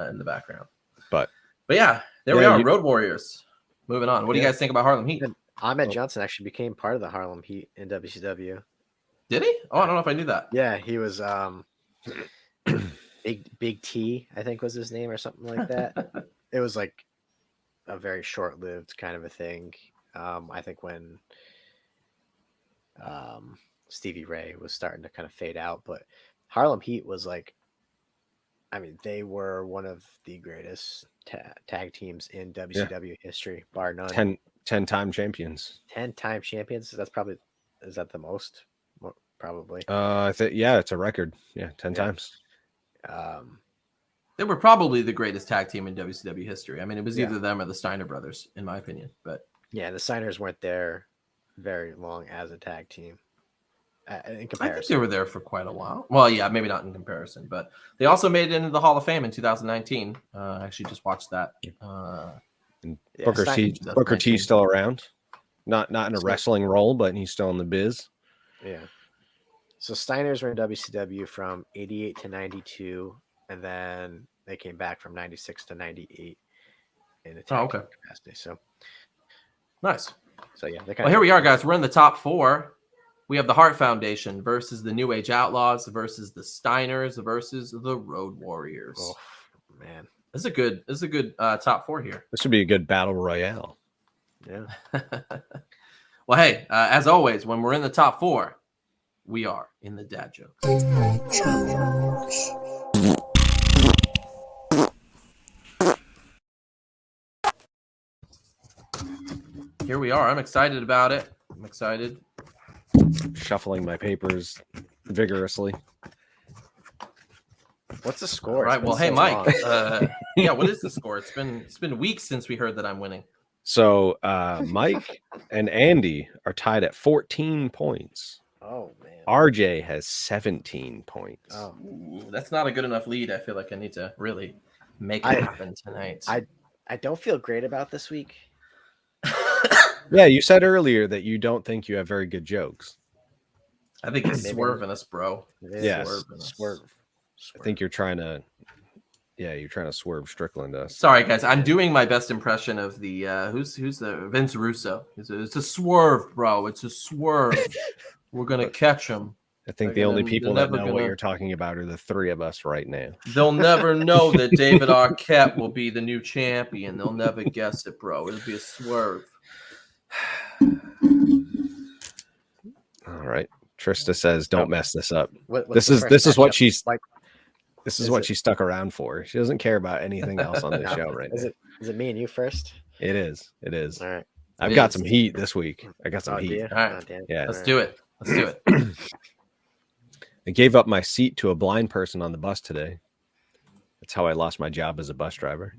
in the background. But yeah, there we are. Road Warriors. Moving on. What do you guys think about Harlem Heat? Ahmed Johnson actually became part of the Harlem Heat in WCW. Did he? Oh, I don't know if I knew that. Yeah, he was Big T, I think was his name or something like that. It was like a very short-lived kind of a thing. I think when Stevie Ray was starting to kind of fade out, but Harlem Heat was like, I mean, they were one of the greatest tag teams in WCW history, bar none. 10-time champions. 10-time champions. That's probably, is that the most? Probably. I think it's a record. 10 times. They were probably the greatest tag team in WCW history. I mean, it was either them or the Steiner brothers, in my opinion. But yeah, the Steiners weren't there very long as a tag team. In comparison, I think they were there for quite a while. Well, yeah, maybe not in comparison, but they also made it into the Hall of Fame in 2019. I actually just watched that. Booker T still around, not in a wrestling role, but he's still in the biz. Yeah. So Steiners were in WCW from 88 to 92, and then they came back from 96 to 98 in a tag team capacity. So nice. So yeah, well, here we are, guys. We're in the top 4. We have the Hart Foundation versus the New Age Outlaws versus the Steiners versus the Road Warriors. Oh man, This is a good top 4 here. This should be a good battle royale. Yeah. Well, hey, as always, when we're in the top 4, we are in the dad jokes. Here we are. I'm excited about it. I'm excited. Shuffling my papers vigorously. What's the score? Right. Well, hey, Mike. Yeah, what is the score? It's been weeks since we heard that I'm winning. So Mike and Andy are tied at 14 points. Oh man. RJ has 17 points. Oh, ooh, that's not a good enough lead. I feel like I need to really make it happen tonight. I don't feel great about this week. Yeah, you said earlier that you don't think you have very good jokes. I think it's swerving us, bro. Yeah, swerve. I think you're trying to swerve Strickland to us. Sorry, guys. I'm doing my best impression of the who's the Vince Russo. It's a swerve, bro. It's a swerve. We're gonna catch him. I think the only people that know what you're talking about are the 3 of us right now. They'll never know that David Arquette will be the new champion. They'll never guess it, bro. It'll be a swerve. All right. Trista says, "Don't mess this up." This is what she's like. This is what she stuck around for. She doesn't care about anything else on the show right now. Is it me and you first? It is. It is. All right. I've got some heat this week. I got some heat. All right. Yeah. Let's do it. I gave up my seat to a blind person on the bus today. That's how I lost my job as a bus driver.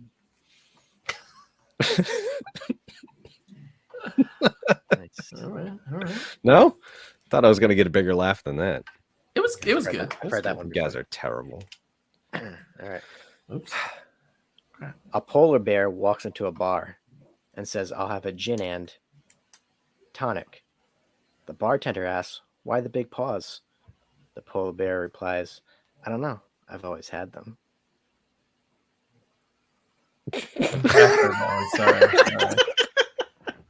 Nice. All right. No? Thought I was going to get a bigger laugh than that. It was good. I've heard that one. You guys are terrible. All right. Oops. A polar bear walks into a bar and says, "I'll have a gin and tonic." The bartender asks, "Why the big paws?" The polar bear replies, "I don't know. I've always had them." Sorry.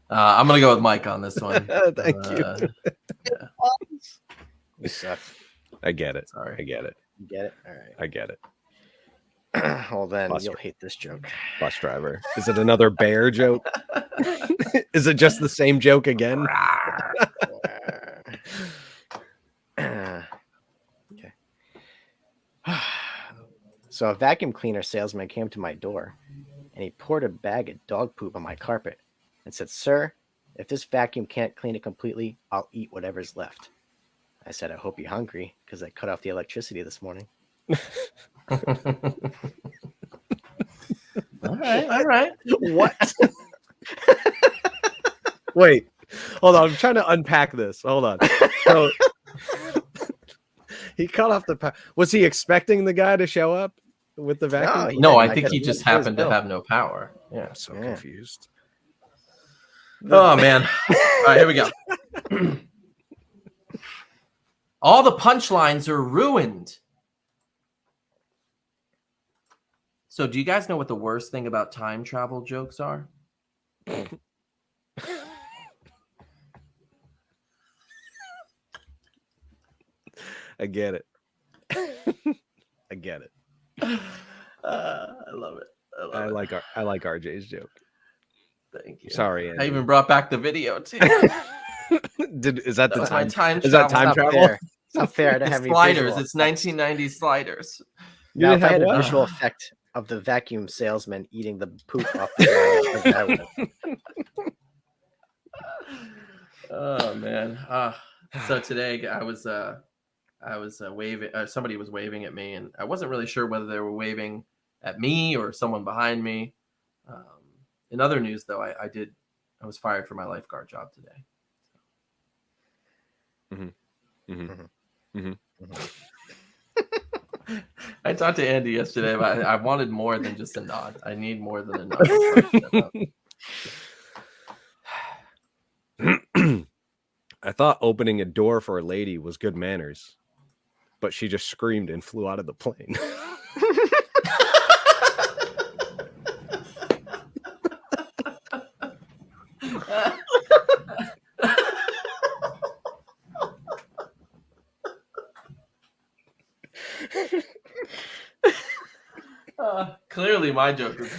I'm gonna go with Mike on this one. Thank you. Yeah. You suck. I get it. Sorry. I get it. You get it? All right. I get it. Well, then you'll hate this joke. Bus driver. Is it another bear joke? Is it just the same joke again? Okay. So a vacuum cleaner salesman came to my door and he poured a bag of dog poop on my carpet and said, "Sir, if this vacuum can't clean it completely, I'll eat whatever's left." I said, "I hope you're hungry because I cut off the electricity this morning." All right. What? Wait, hold on. I'm trying to unpack this. Hold on. So, he cut off the. Was he expecting the guy to show up with the vacuum? No, I think he just happened to have no power. Yeah, I'm so confused. Oh man! All right, here we go. All the punchlines are ruined. So, do you guys know what the worst thing about time travel jokes are? I get it. I get it. I love it. I like RJ's joke. Thank you. Sorry, Andy. I even brought back the video too. Is that the time? Is that time travel? It's not fair to have any sliders. It's 1990 sliders. Now, if I had a visual effect of the vacuum salesman eating the poop off the Oh man. So today I was waving. Somebody was waving at me, and I wasn't really sure whether they were waving at me or someone behind me. In other news, though, I was fired for my lifeguard job today. I talked to Andy yesterday about I wanted more than just a nod. I need more than a nod. I thought opening a door for a lady was good manners, but she just screamed and flew out of the plane. clearly my joke was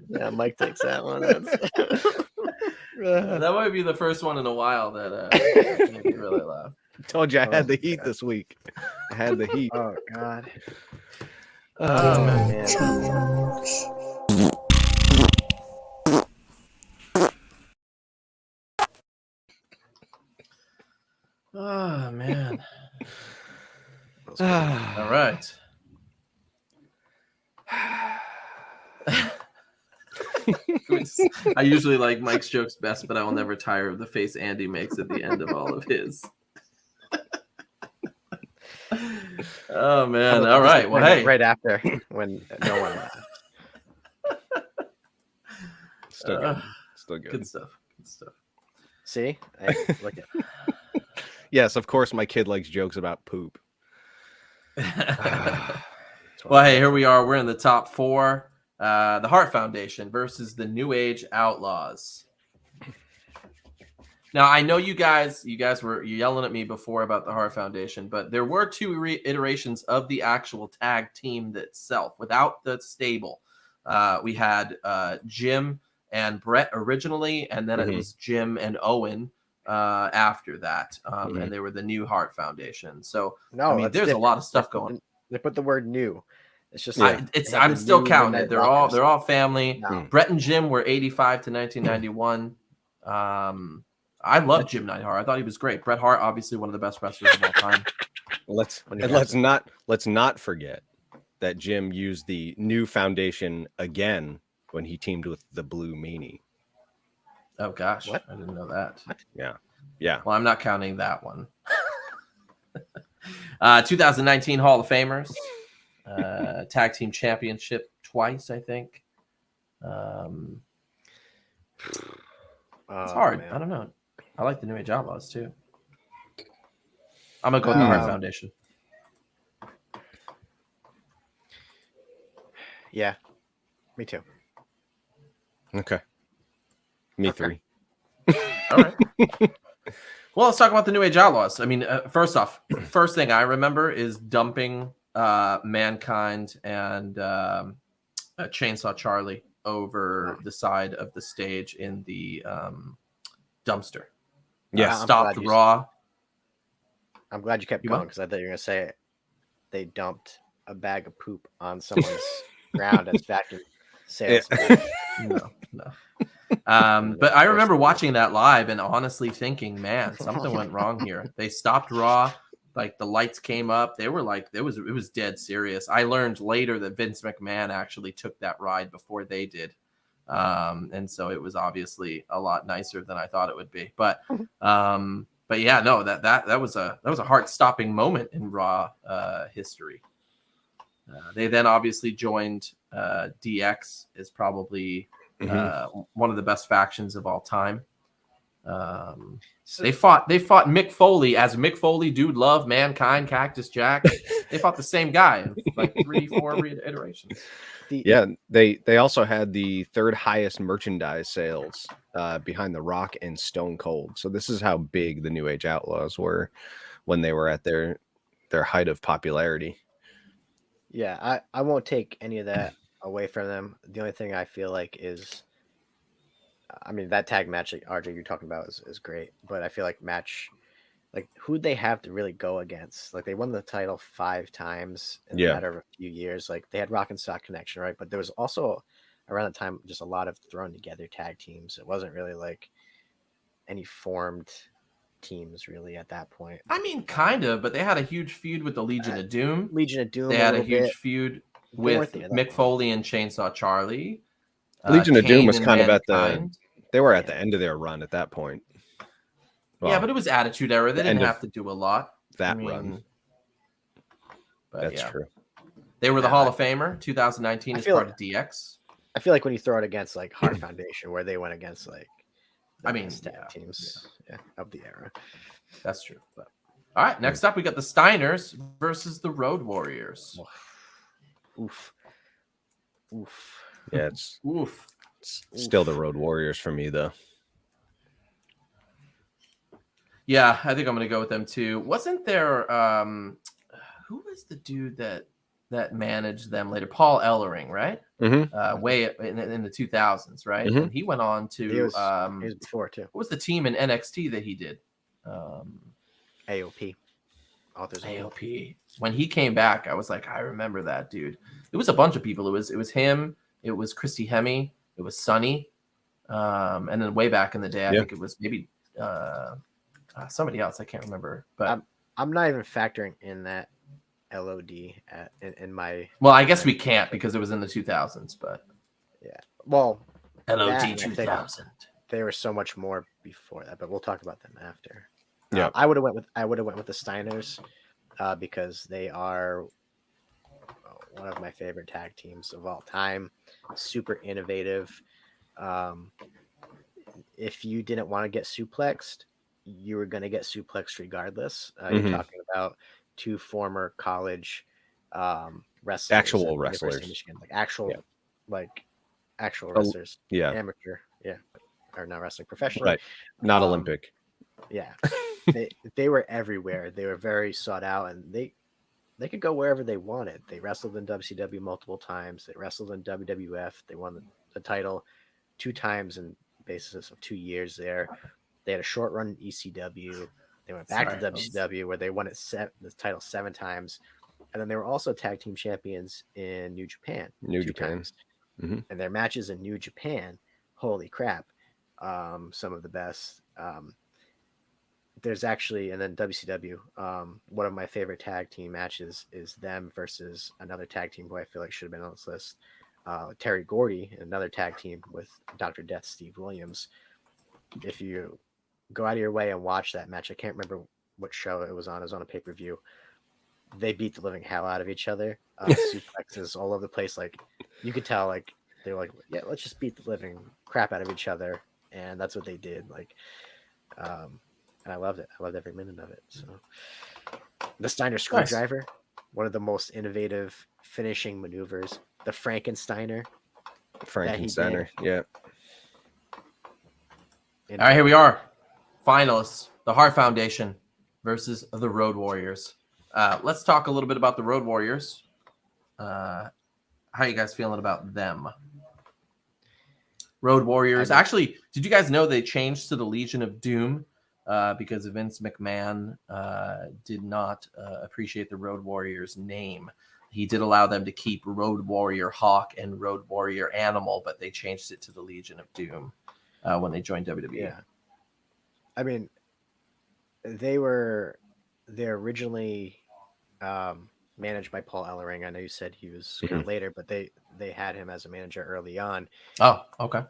Yeah, Mike takes that one. That might be the first one in a while that made me really laugh. Told you I had the heat this week. I had the heat. Oh God. Oh man. Oh man. All right. I usually like Mike's jokes best, but I will never tire of the face Andy makes at the end of all of his. Oh man! All right. Well, hey. Right after when no one laughed. Still good. Still good. Good stuff. Good stuff. See, look at. Yes, of course. My kid likes jokes about poop. Well, hey, here we are. We're in the top 4. The Hart Foundation versus the New Age Outlaws. Now, I know you guys were yelling at me before about the Hart Foundation, but there were 2 iterations of the actual tag team itself without the stable. We had Jim and Bret originally, and then it was Jim and Owen after that, and they were the new Hart Foundation. So, no, I mean, there's a lot of stuff going. They put the word "new." It's just I'm still counting it. They're all family. No. Bret and Jim were 85 to 1991. I love Jim Neidhart. I thought he was great. Bret Hart, obviously one of the best wrestlers of all time. Let's not forget that Jim used the new foundation again when he teamed with the Blue Meanie. Oh gosh, what? I didn't know that. What? Yeah. Well, I'm not counting that one. 2019 Hall of Famers, tag team championship twice, I think. It's hard. Man. I don't know. I like the New Age Outlaws too. I'm gonna go with the Hart Foundation. Yeah, me too. Okay. Me 3. All right. Well, let's talk about the New Age Outlaws. I mean, first off, first thing I remember is dumping Mankind and Chainsaw Charlie over the side of the stage in the dumpster. Yeah, stopped Raw. I'm glad you kept going because I thought you were going to say they dumped a bag of poop on someone's ground as vacuum sales. No. But I remember watching that live and honestly thinking, man, something went wrong here. They stopped Raw. Like the lights came up. They were like, it was dead serious. I learned later that Vince McMahon actually took that ride before they did. And so it was obviously a lot nicer than I thought it would be. But yeah, no, that was a heart-stopping moment in Raw history. They then obviously joined DX is probably one of the best factions of all time. They fought Mick Foley as Mick Foley, Dude Love, Mankind, Cactus Jack. They fought the same guy in like 3-4 iterations. Yeah, they also had the 3rd highest merchandise sales behind The Rock and Stone Cold. So this is how big the New Age Outlaws were when they were at their height of popularity. Yeah, I won't take any of that away from them. The only thing I feel like is, I mean, that tag match that RJ you're talking about is great, but I feel like who'd they have to really go against? Like they won the title 5 times in a matter of a few years. Like they had Rock and Sock Connection, right? But there was also around the time just a lot of thrown together tag teams. It wasn't really like any formed teams really at that point. I mean, kind of, but they had a huge feud with the Legion of Doom. They had a huge feud with Mick Foley and Chainsaw Charlie. Legion of Doom was kind of at the end of their run at that point. Well, yeah, but it was Attitude Era. They didn't have to do a lot. Run. But that's true. They were the Hall of Famer 2019 as part of DX. I feel like when you throw it against like Hart Foundation, where they went against like teams of the era. That's true. But all right, next up we got the Steiners versus the Road Warriors. Oof. Yeah, it's still the Road Warriors for me though. Yeah, I think I'm gonna go with them too. Wasn't there who was the dude that that managed them later. Paul Ellering, right? Way in the 2000s, right? And he went on to he was before too. What was the team in NXT that he did? AOP. AOP. When he came back, I was like, I remember that dude. It was a bunch of people. It was him. It was Christy Hemme. It was Sonny. And then way back in the day, I think it was maybe somebody else. I can't remember. But I'm not even factoring in that LOD in my. Well, I guess we can't because it was in the 2000s. But yeah, well, LOD 2000. There was so much more before that, but we'll talk about them after. Yeah, I would have went with the Steiners because they are one of my favorite tag teams of all time. Super innovative. If you didn't want to get suplexed, you were going to get suplexed regardless. You're talking about two former college wrestlers, actual wrestlers, Michigan, actual wrestlers, amateur, or not wrestling professionally, right? Not Olympic. Yeah, they were everywhere. They were very sought out, and they could go wherever they wanted. They wrestled in WCW multiple times. They wrestled in WWF. They won the title 2 times in basis of 2 years there. They had a short run in ECW. They went back to WCW where they won the title 7 times. And then they were also tag team champions in New Japan. And their matches in New Japan, holy crap, some of the best. There's actually, and then WCW, one of my favorite tag team matches is them versus another tag team who I feel like should have been on this list. Terry Gordy, another tag team with Dr. Death, Steve Williams. If you go out of your way and watch that match, I can't remember what show it was on. It was on a pay-per-view. They beat the living hell out of each other. Suplexes all over the place. Like, you could tell, like, they were like, yeah, let's just beat the living crap out of each other. And that's what they did. Like, and I loved it. I loved every minute of it. So the Steiner screwdriver, one of the most innovative finishing maneuvers. The Frankensteiner, yeah. All right, here we are. Finalists, the Hart Foundation versus the Road Warriors. Let's talk a little bit about the Road Warriors. How are you guys feeling about them? Road Warriors. Actually, did you guys know they changed to the Legion of Doom because Vince McMahon did not appreciate the Road Warriors name. He did allow them to keep Road Warrior Hawk and Road Warrior Animal, but they changed it to the Legion of Doom when they joined WWE. Yeah. I mean, they're originally managed by Paul Ellering. I know you said he was kind of later, but they had him as a manager early on. Oh, okay.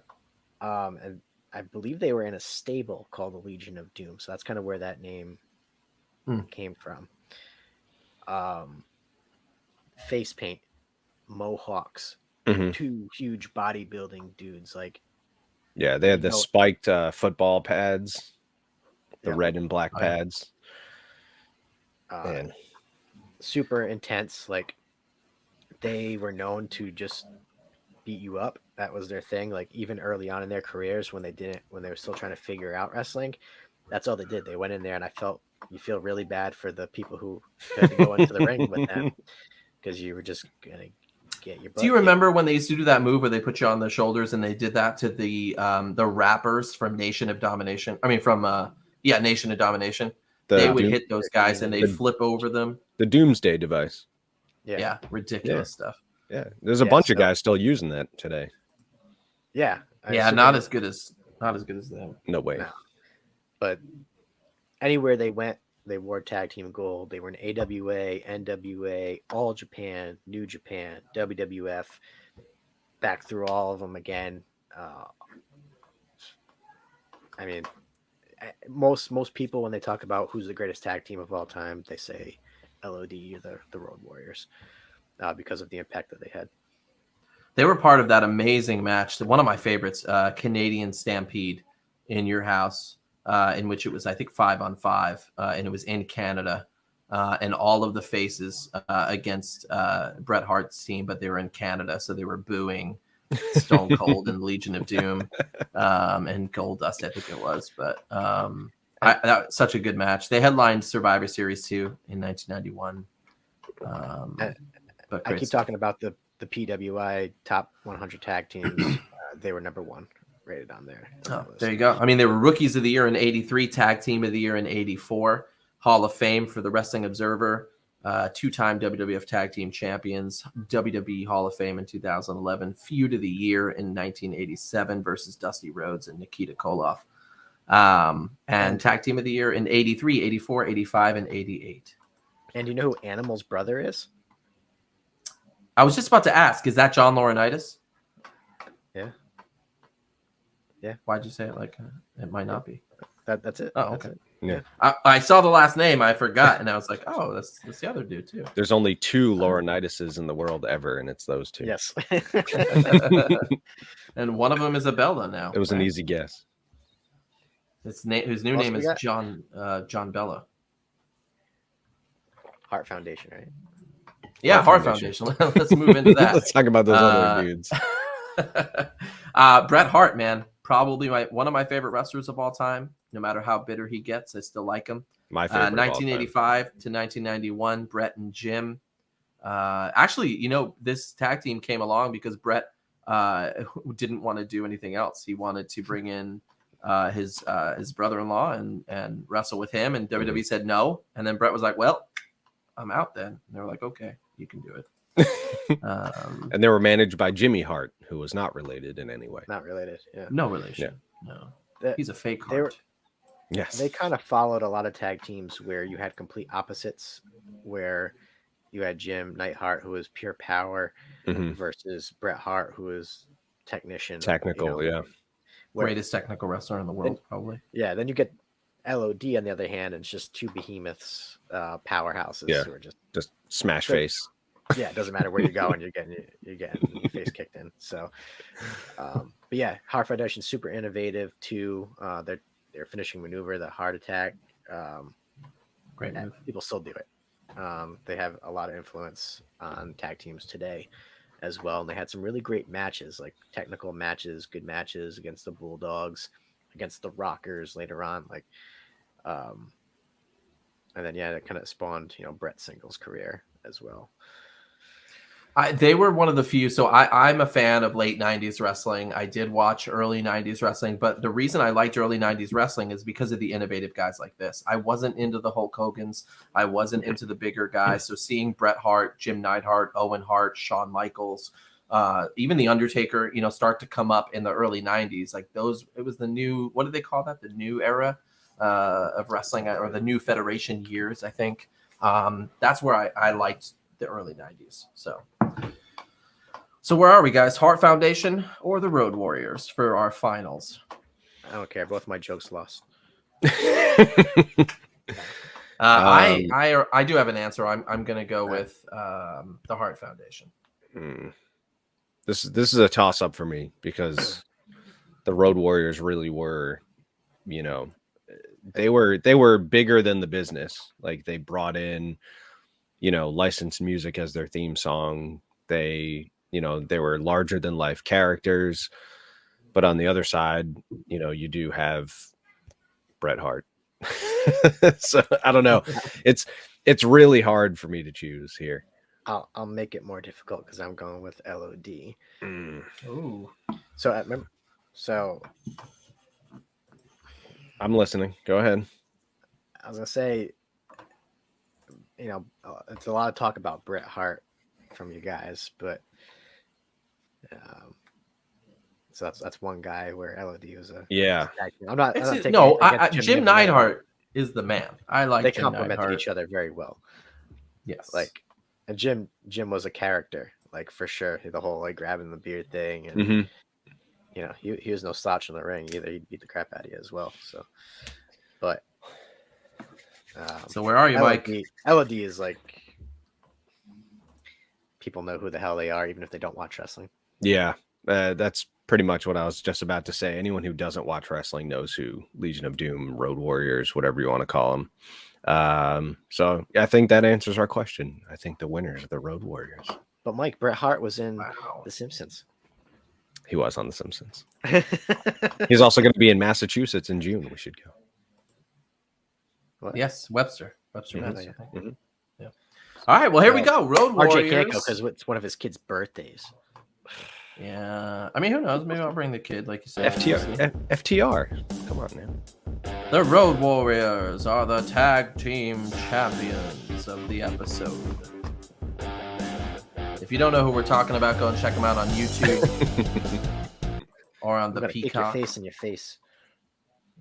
And I believe they were in a stable called the Legion of Doom. So that's kind of where that name came from. Face paint, mohawks, 2 huge bodybuilding dudes. Like, yeah, they had the spiked football pads, the red and black pads. Super intense. Like, they were known to just beat you up. That was their thing. Like, even early on in their careers, when they were still trying to figure out wrestling, that's all they did. They went in there, and you feel really bad for the people who had to go into the ring with them because you were just gonna get your butt. Do you remember when they used to do that move where they put you on the shoulders, and they did that to the rappers from Nation of Domination? I mean, from Nation of Domination. They would hit those guys and they'd flip over them. The Doomsday device. Yeah, ridiculous stuff. Yeah, there's a bunch of guys still using that today. Yeah, not as good as them. No way. No. But anywhere they went, they wore tag team gold. They were in AWA, NWA, All Japan, New Japan, WWF. Back through all of them again. I mean, most people when they talk about who's the greatest tag team of all time, they say LOD or the Road Warriors because of the impact that they had. They were part of that amazing match, one of my favorites, Canadian Stampede in your house, in which it was, I think, 5-on-5, and it was in Canada, and all of the faces against Bret Hart's team, but they were in Canada, so they were booing Stone Cold and Legion of Doom and Goldust, I think it was. But that was such a good match. They headlined Survivor Series 2 in 1991. But I keep talking about the PWI top 100 tag teams. They were number 1 rated on there. Oh, there you go. I mean, they were Rookies of the Year in '83, Tag Team of the Year in '84, Hall of Fame for the Wrestling Observer, 2-time WWF Tag Team Champions, WWE Hall of Fame in 2011, Feud of the Year in 1987 versus Dusty Rhodes and Nikita Koloff, and Tag Team of the Year in '83, '84, '85, and '88. And do you know who Animal's brother is? I was just about to ask, is that John Laurinaitis? Yeah. Yeah. Why'd you say it like it might not be? That's it. Oh, okay. It. Yeah. I saw the last name. I forgot. And I was like, oh, that's the other dude too. There's only 2 Laurinaitis in the world ever, and it's those 2. Yes. And one of them is a Bella now. It was an easy guess. His new name is John Bella. Hart Foundation, right? Yeah, Hart Foundation. Let's move into that. Let's talk about those other dudes. Bret Hart, man, probably one of my favorite wrestlers of all time. No matter how bitter he gets, I still like him. My favorite. 1985 to 1991, Bret and Jim. Actually, this tag team came along because Bret didn't want to do anything else. He wanted to bring in his brother-in-law and wrestle with him, and WWE said no. And then Bret was like, "Well, I'm out then." And they were like, "Okay, you can do it." And they were managed by Jimmy Hart, who was not related in any way. Not related. Yeah. No relation. Yeah. No. He's a fake Hart. Yes. They kind of followed a lot of tag teams where you had complete opposites, where you had Jim Neidhart, who was pure power, versus Bret Hart, who was technical, greatest technical wrestler in the world, probably. Yeah, then you get LOD on the other hand, and it's just 2 behemoths, powerhouses who are just smash face. Yeah, it doesn't matter where you're going, you're getting your face kicked in. So, but yeah, Hart Foundation super innovative too. Their finishing maneuver, the heart attack, great move. People still do it. They have a lot of influence on tag teams today as well, and they had some really great matches, like technical matches, good matches against the Bulldogs, against the Rockers later on, and then that kind of spawned Bret's singles career as well. They were one of the few. So I'm a fan of late 90s wrestling. I did watch early 90s wrestling, but the reason I liked early 90s wrestling is because of the innovative guys like this. I wasn't into the Hulk Hogan's. I wasn't into the bigger guys. So seeing Bret Hart, Jim Neidhart, Owen Hart, Shawn Michaels, even The Undertaker, start to come up in the early 90s. Like those, it was the new, what do they call that? The new era of wrestling, or the new Federation years, I think. That's where I liked the early 90s. So where are we, guys? Hart Foundation or the Road Warriors for our finals? I don't care. Both my jokes lost. I do have an answer. I'm going to go with the Hart Foundation. This is a toss up for me because the Road Warriors really were, they were bigger than the business. Like they brought in, licensed music as their theme song. They were larger than life characters, but on the other side, you do have Bret Hart. So I don't know. It's really hard for me to choose here. I'll make it more difficult because I'm going with LOD. Ooh. So I'm listening. Go ahead. I was gonna say, it's a lot of talk about Bret Hart from you guys, but so that's one guy where LOD was a I'm not taking Jim Neidhart is the man. I like. They complemented each other very well. Yes, and Jim was a character, like for sure. The whole grabbing the beard thing, and he was no slouch in the ring either. He'd beat the crap out of you as well. So, but so where are you, Mike? LOD is like, people know who the hell they are, even if they don't watch wrestling. Yeah, that's pretty much what I was just about to say. Anyone who doesn't watch wrestling knows who Legion of Doom, Road Warriors, whatever you want to call them. So I think that answers our question. I think the winners are the Road Warriors. But Mike, Bret Hart was in The Simpsons. He was on The Simpsons. He's also going to be in Massachusetts in June. We should go. What? Yes, Webster, Mass, I think. Yeah. All right, well, here we go. Road Warriors. RJ can't go because it's one of his kids' birthdays. Yeah, I mean, who knows? Maybe I'll bring the kid, like you said. FTR. Come on now. The Road Warriors are the tag team champions of the episode. If you don't know who we're talking about, go and check them out on YouTube or on the Peacock. Kick your face in your face.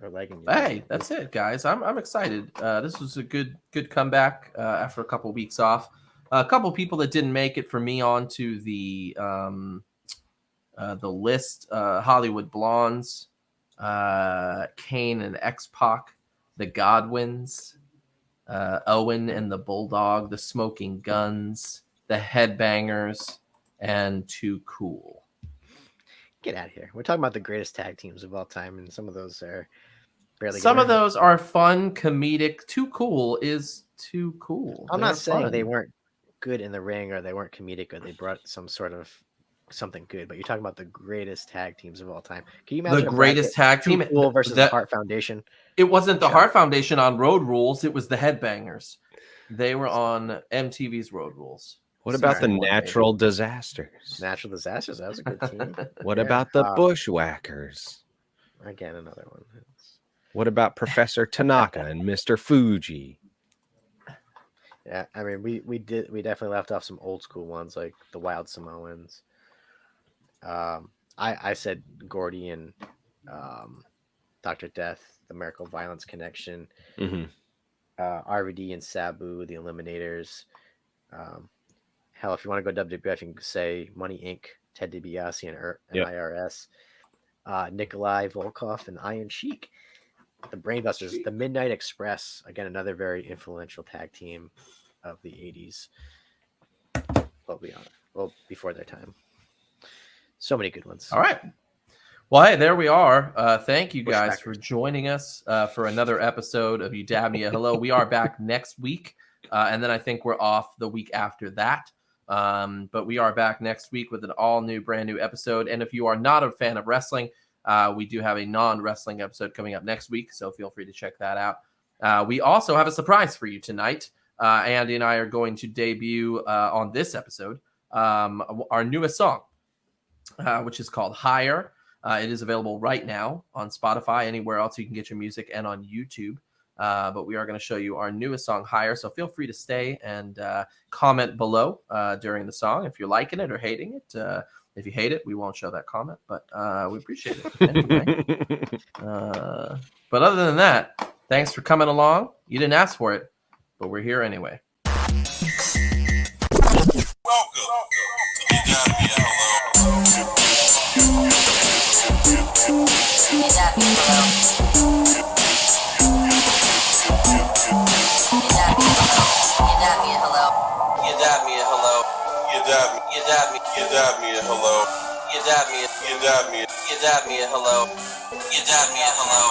Or leg in your hey, that's it, guys. I'm excited. This was a good comeback after a couple weeks off. A couple people that didn't make it for me onto the list: Hollywood Blondes, Kane and X-Pac, the Godwins, Owen and the Bulldog, the Smoking Guns, the Headbangers, and Too Cool. Get out of here. We're talking about the greatest tag teams of all time, and some of those are barely. Some of those are fun, comedic. Too Cool is too cool. I'm not saying they weren't good in the ring or they weren't comedic or they brought some sort of something good, but you're talking about the greatest tag teams of all time. Can you imagine the greatest tag team? Too Cool versus the Hart Foundation? It wasn't the Hart Foundation on Road Rules. It was the Headbangers. They were on MTV's Road Rules. What about the Natural Disasters? Natural Disasters, that was a good team. What about the Bushwhackers? Again, another one. What about Professor Tanaka and Mr. Fuji? Yeah, I mean, we definitely left off some old school ones like the Wild Samoans. I said Gordy and Dr. Death, the Miracle Violence Connection, RVD and Sabu, the Eliminators. Hell, if you want to go WWF, you can say Money Inc., Ted DiBiase and IRS, Nikolai Volkov and Iron Sheik, the Brainbusters, the Midnight Express. Again, another very influential tag team of the 80s. Well, before their time. So many good ones. All right. Well, hey, there we are. Thank you guys for joining us for another episode of You Dab Me a Hello. We are back next week, and then I think we're off the week after that. But we are back next week with an all-new, brand-new episode. And if you are not a fan of wrestling, we do have a non-wrestling episode coming up next week, so feel free to check that out. We also have a surprise for you tonight. Andy and I are going to debut on this episode our newest song, which is called Higher. It is available right now on Spotify, anywhere else you can get your music, and on YouTube. But we are going to show you our newest song, Higher. So feel free to stay and comment below during the song if you're liking it or hating it. If you hate it, we won't show that comment, but we appreciate it anyway. But other than that, thanks for coming along. You didn't ask for it, but we're here anyway. Welcome to You Dab Me a Hello. You Dab Me a Hello. You dab me a hello. You dab me a hello. You dab me. You dab me. You dab me a hello. You dab me. You dab me. You dab me a hello. You dab me a hello.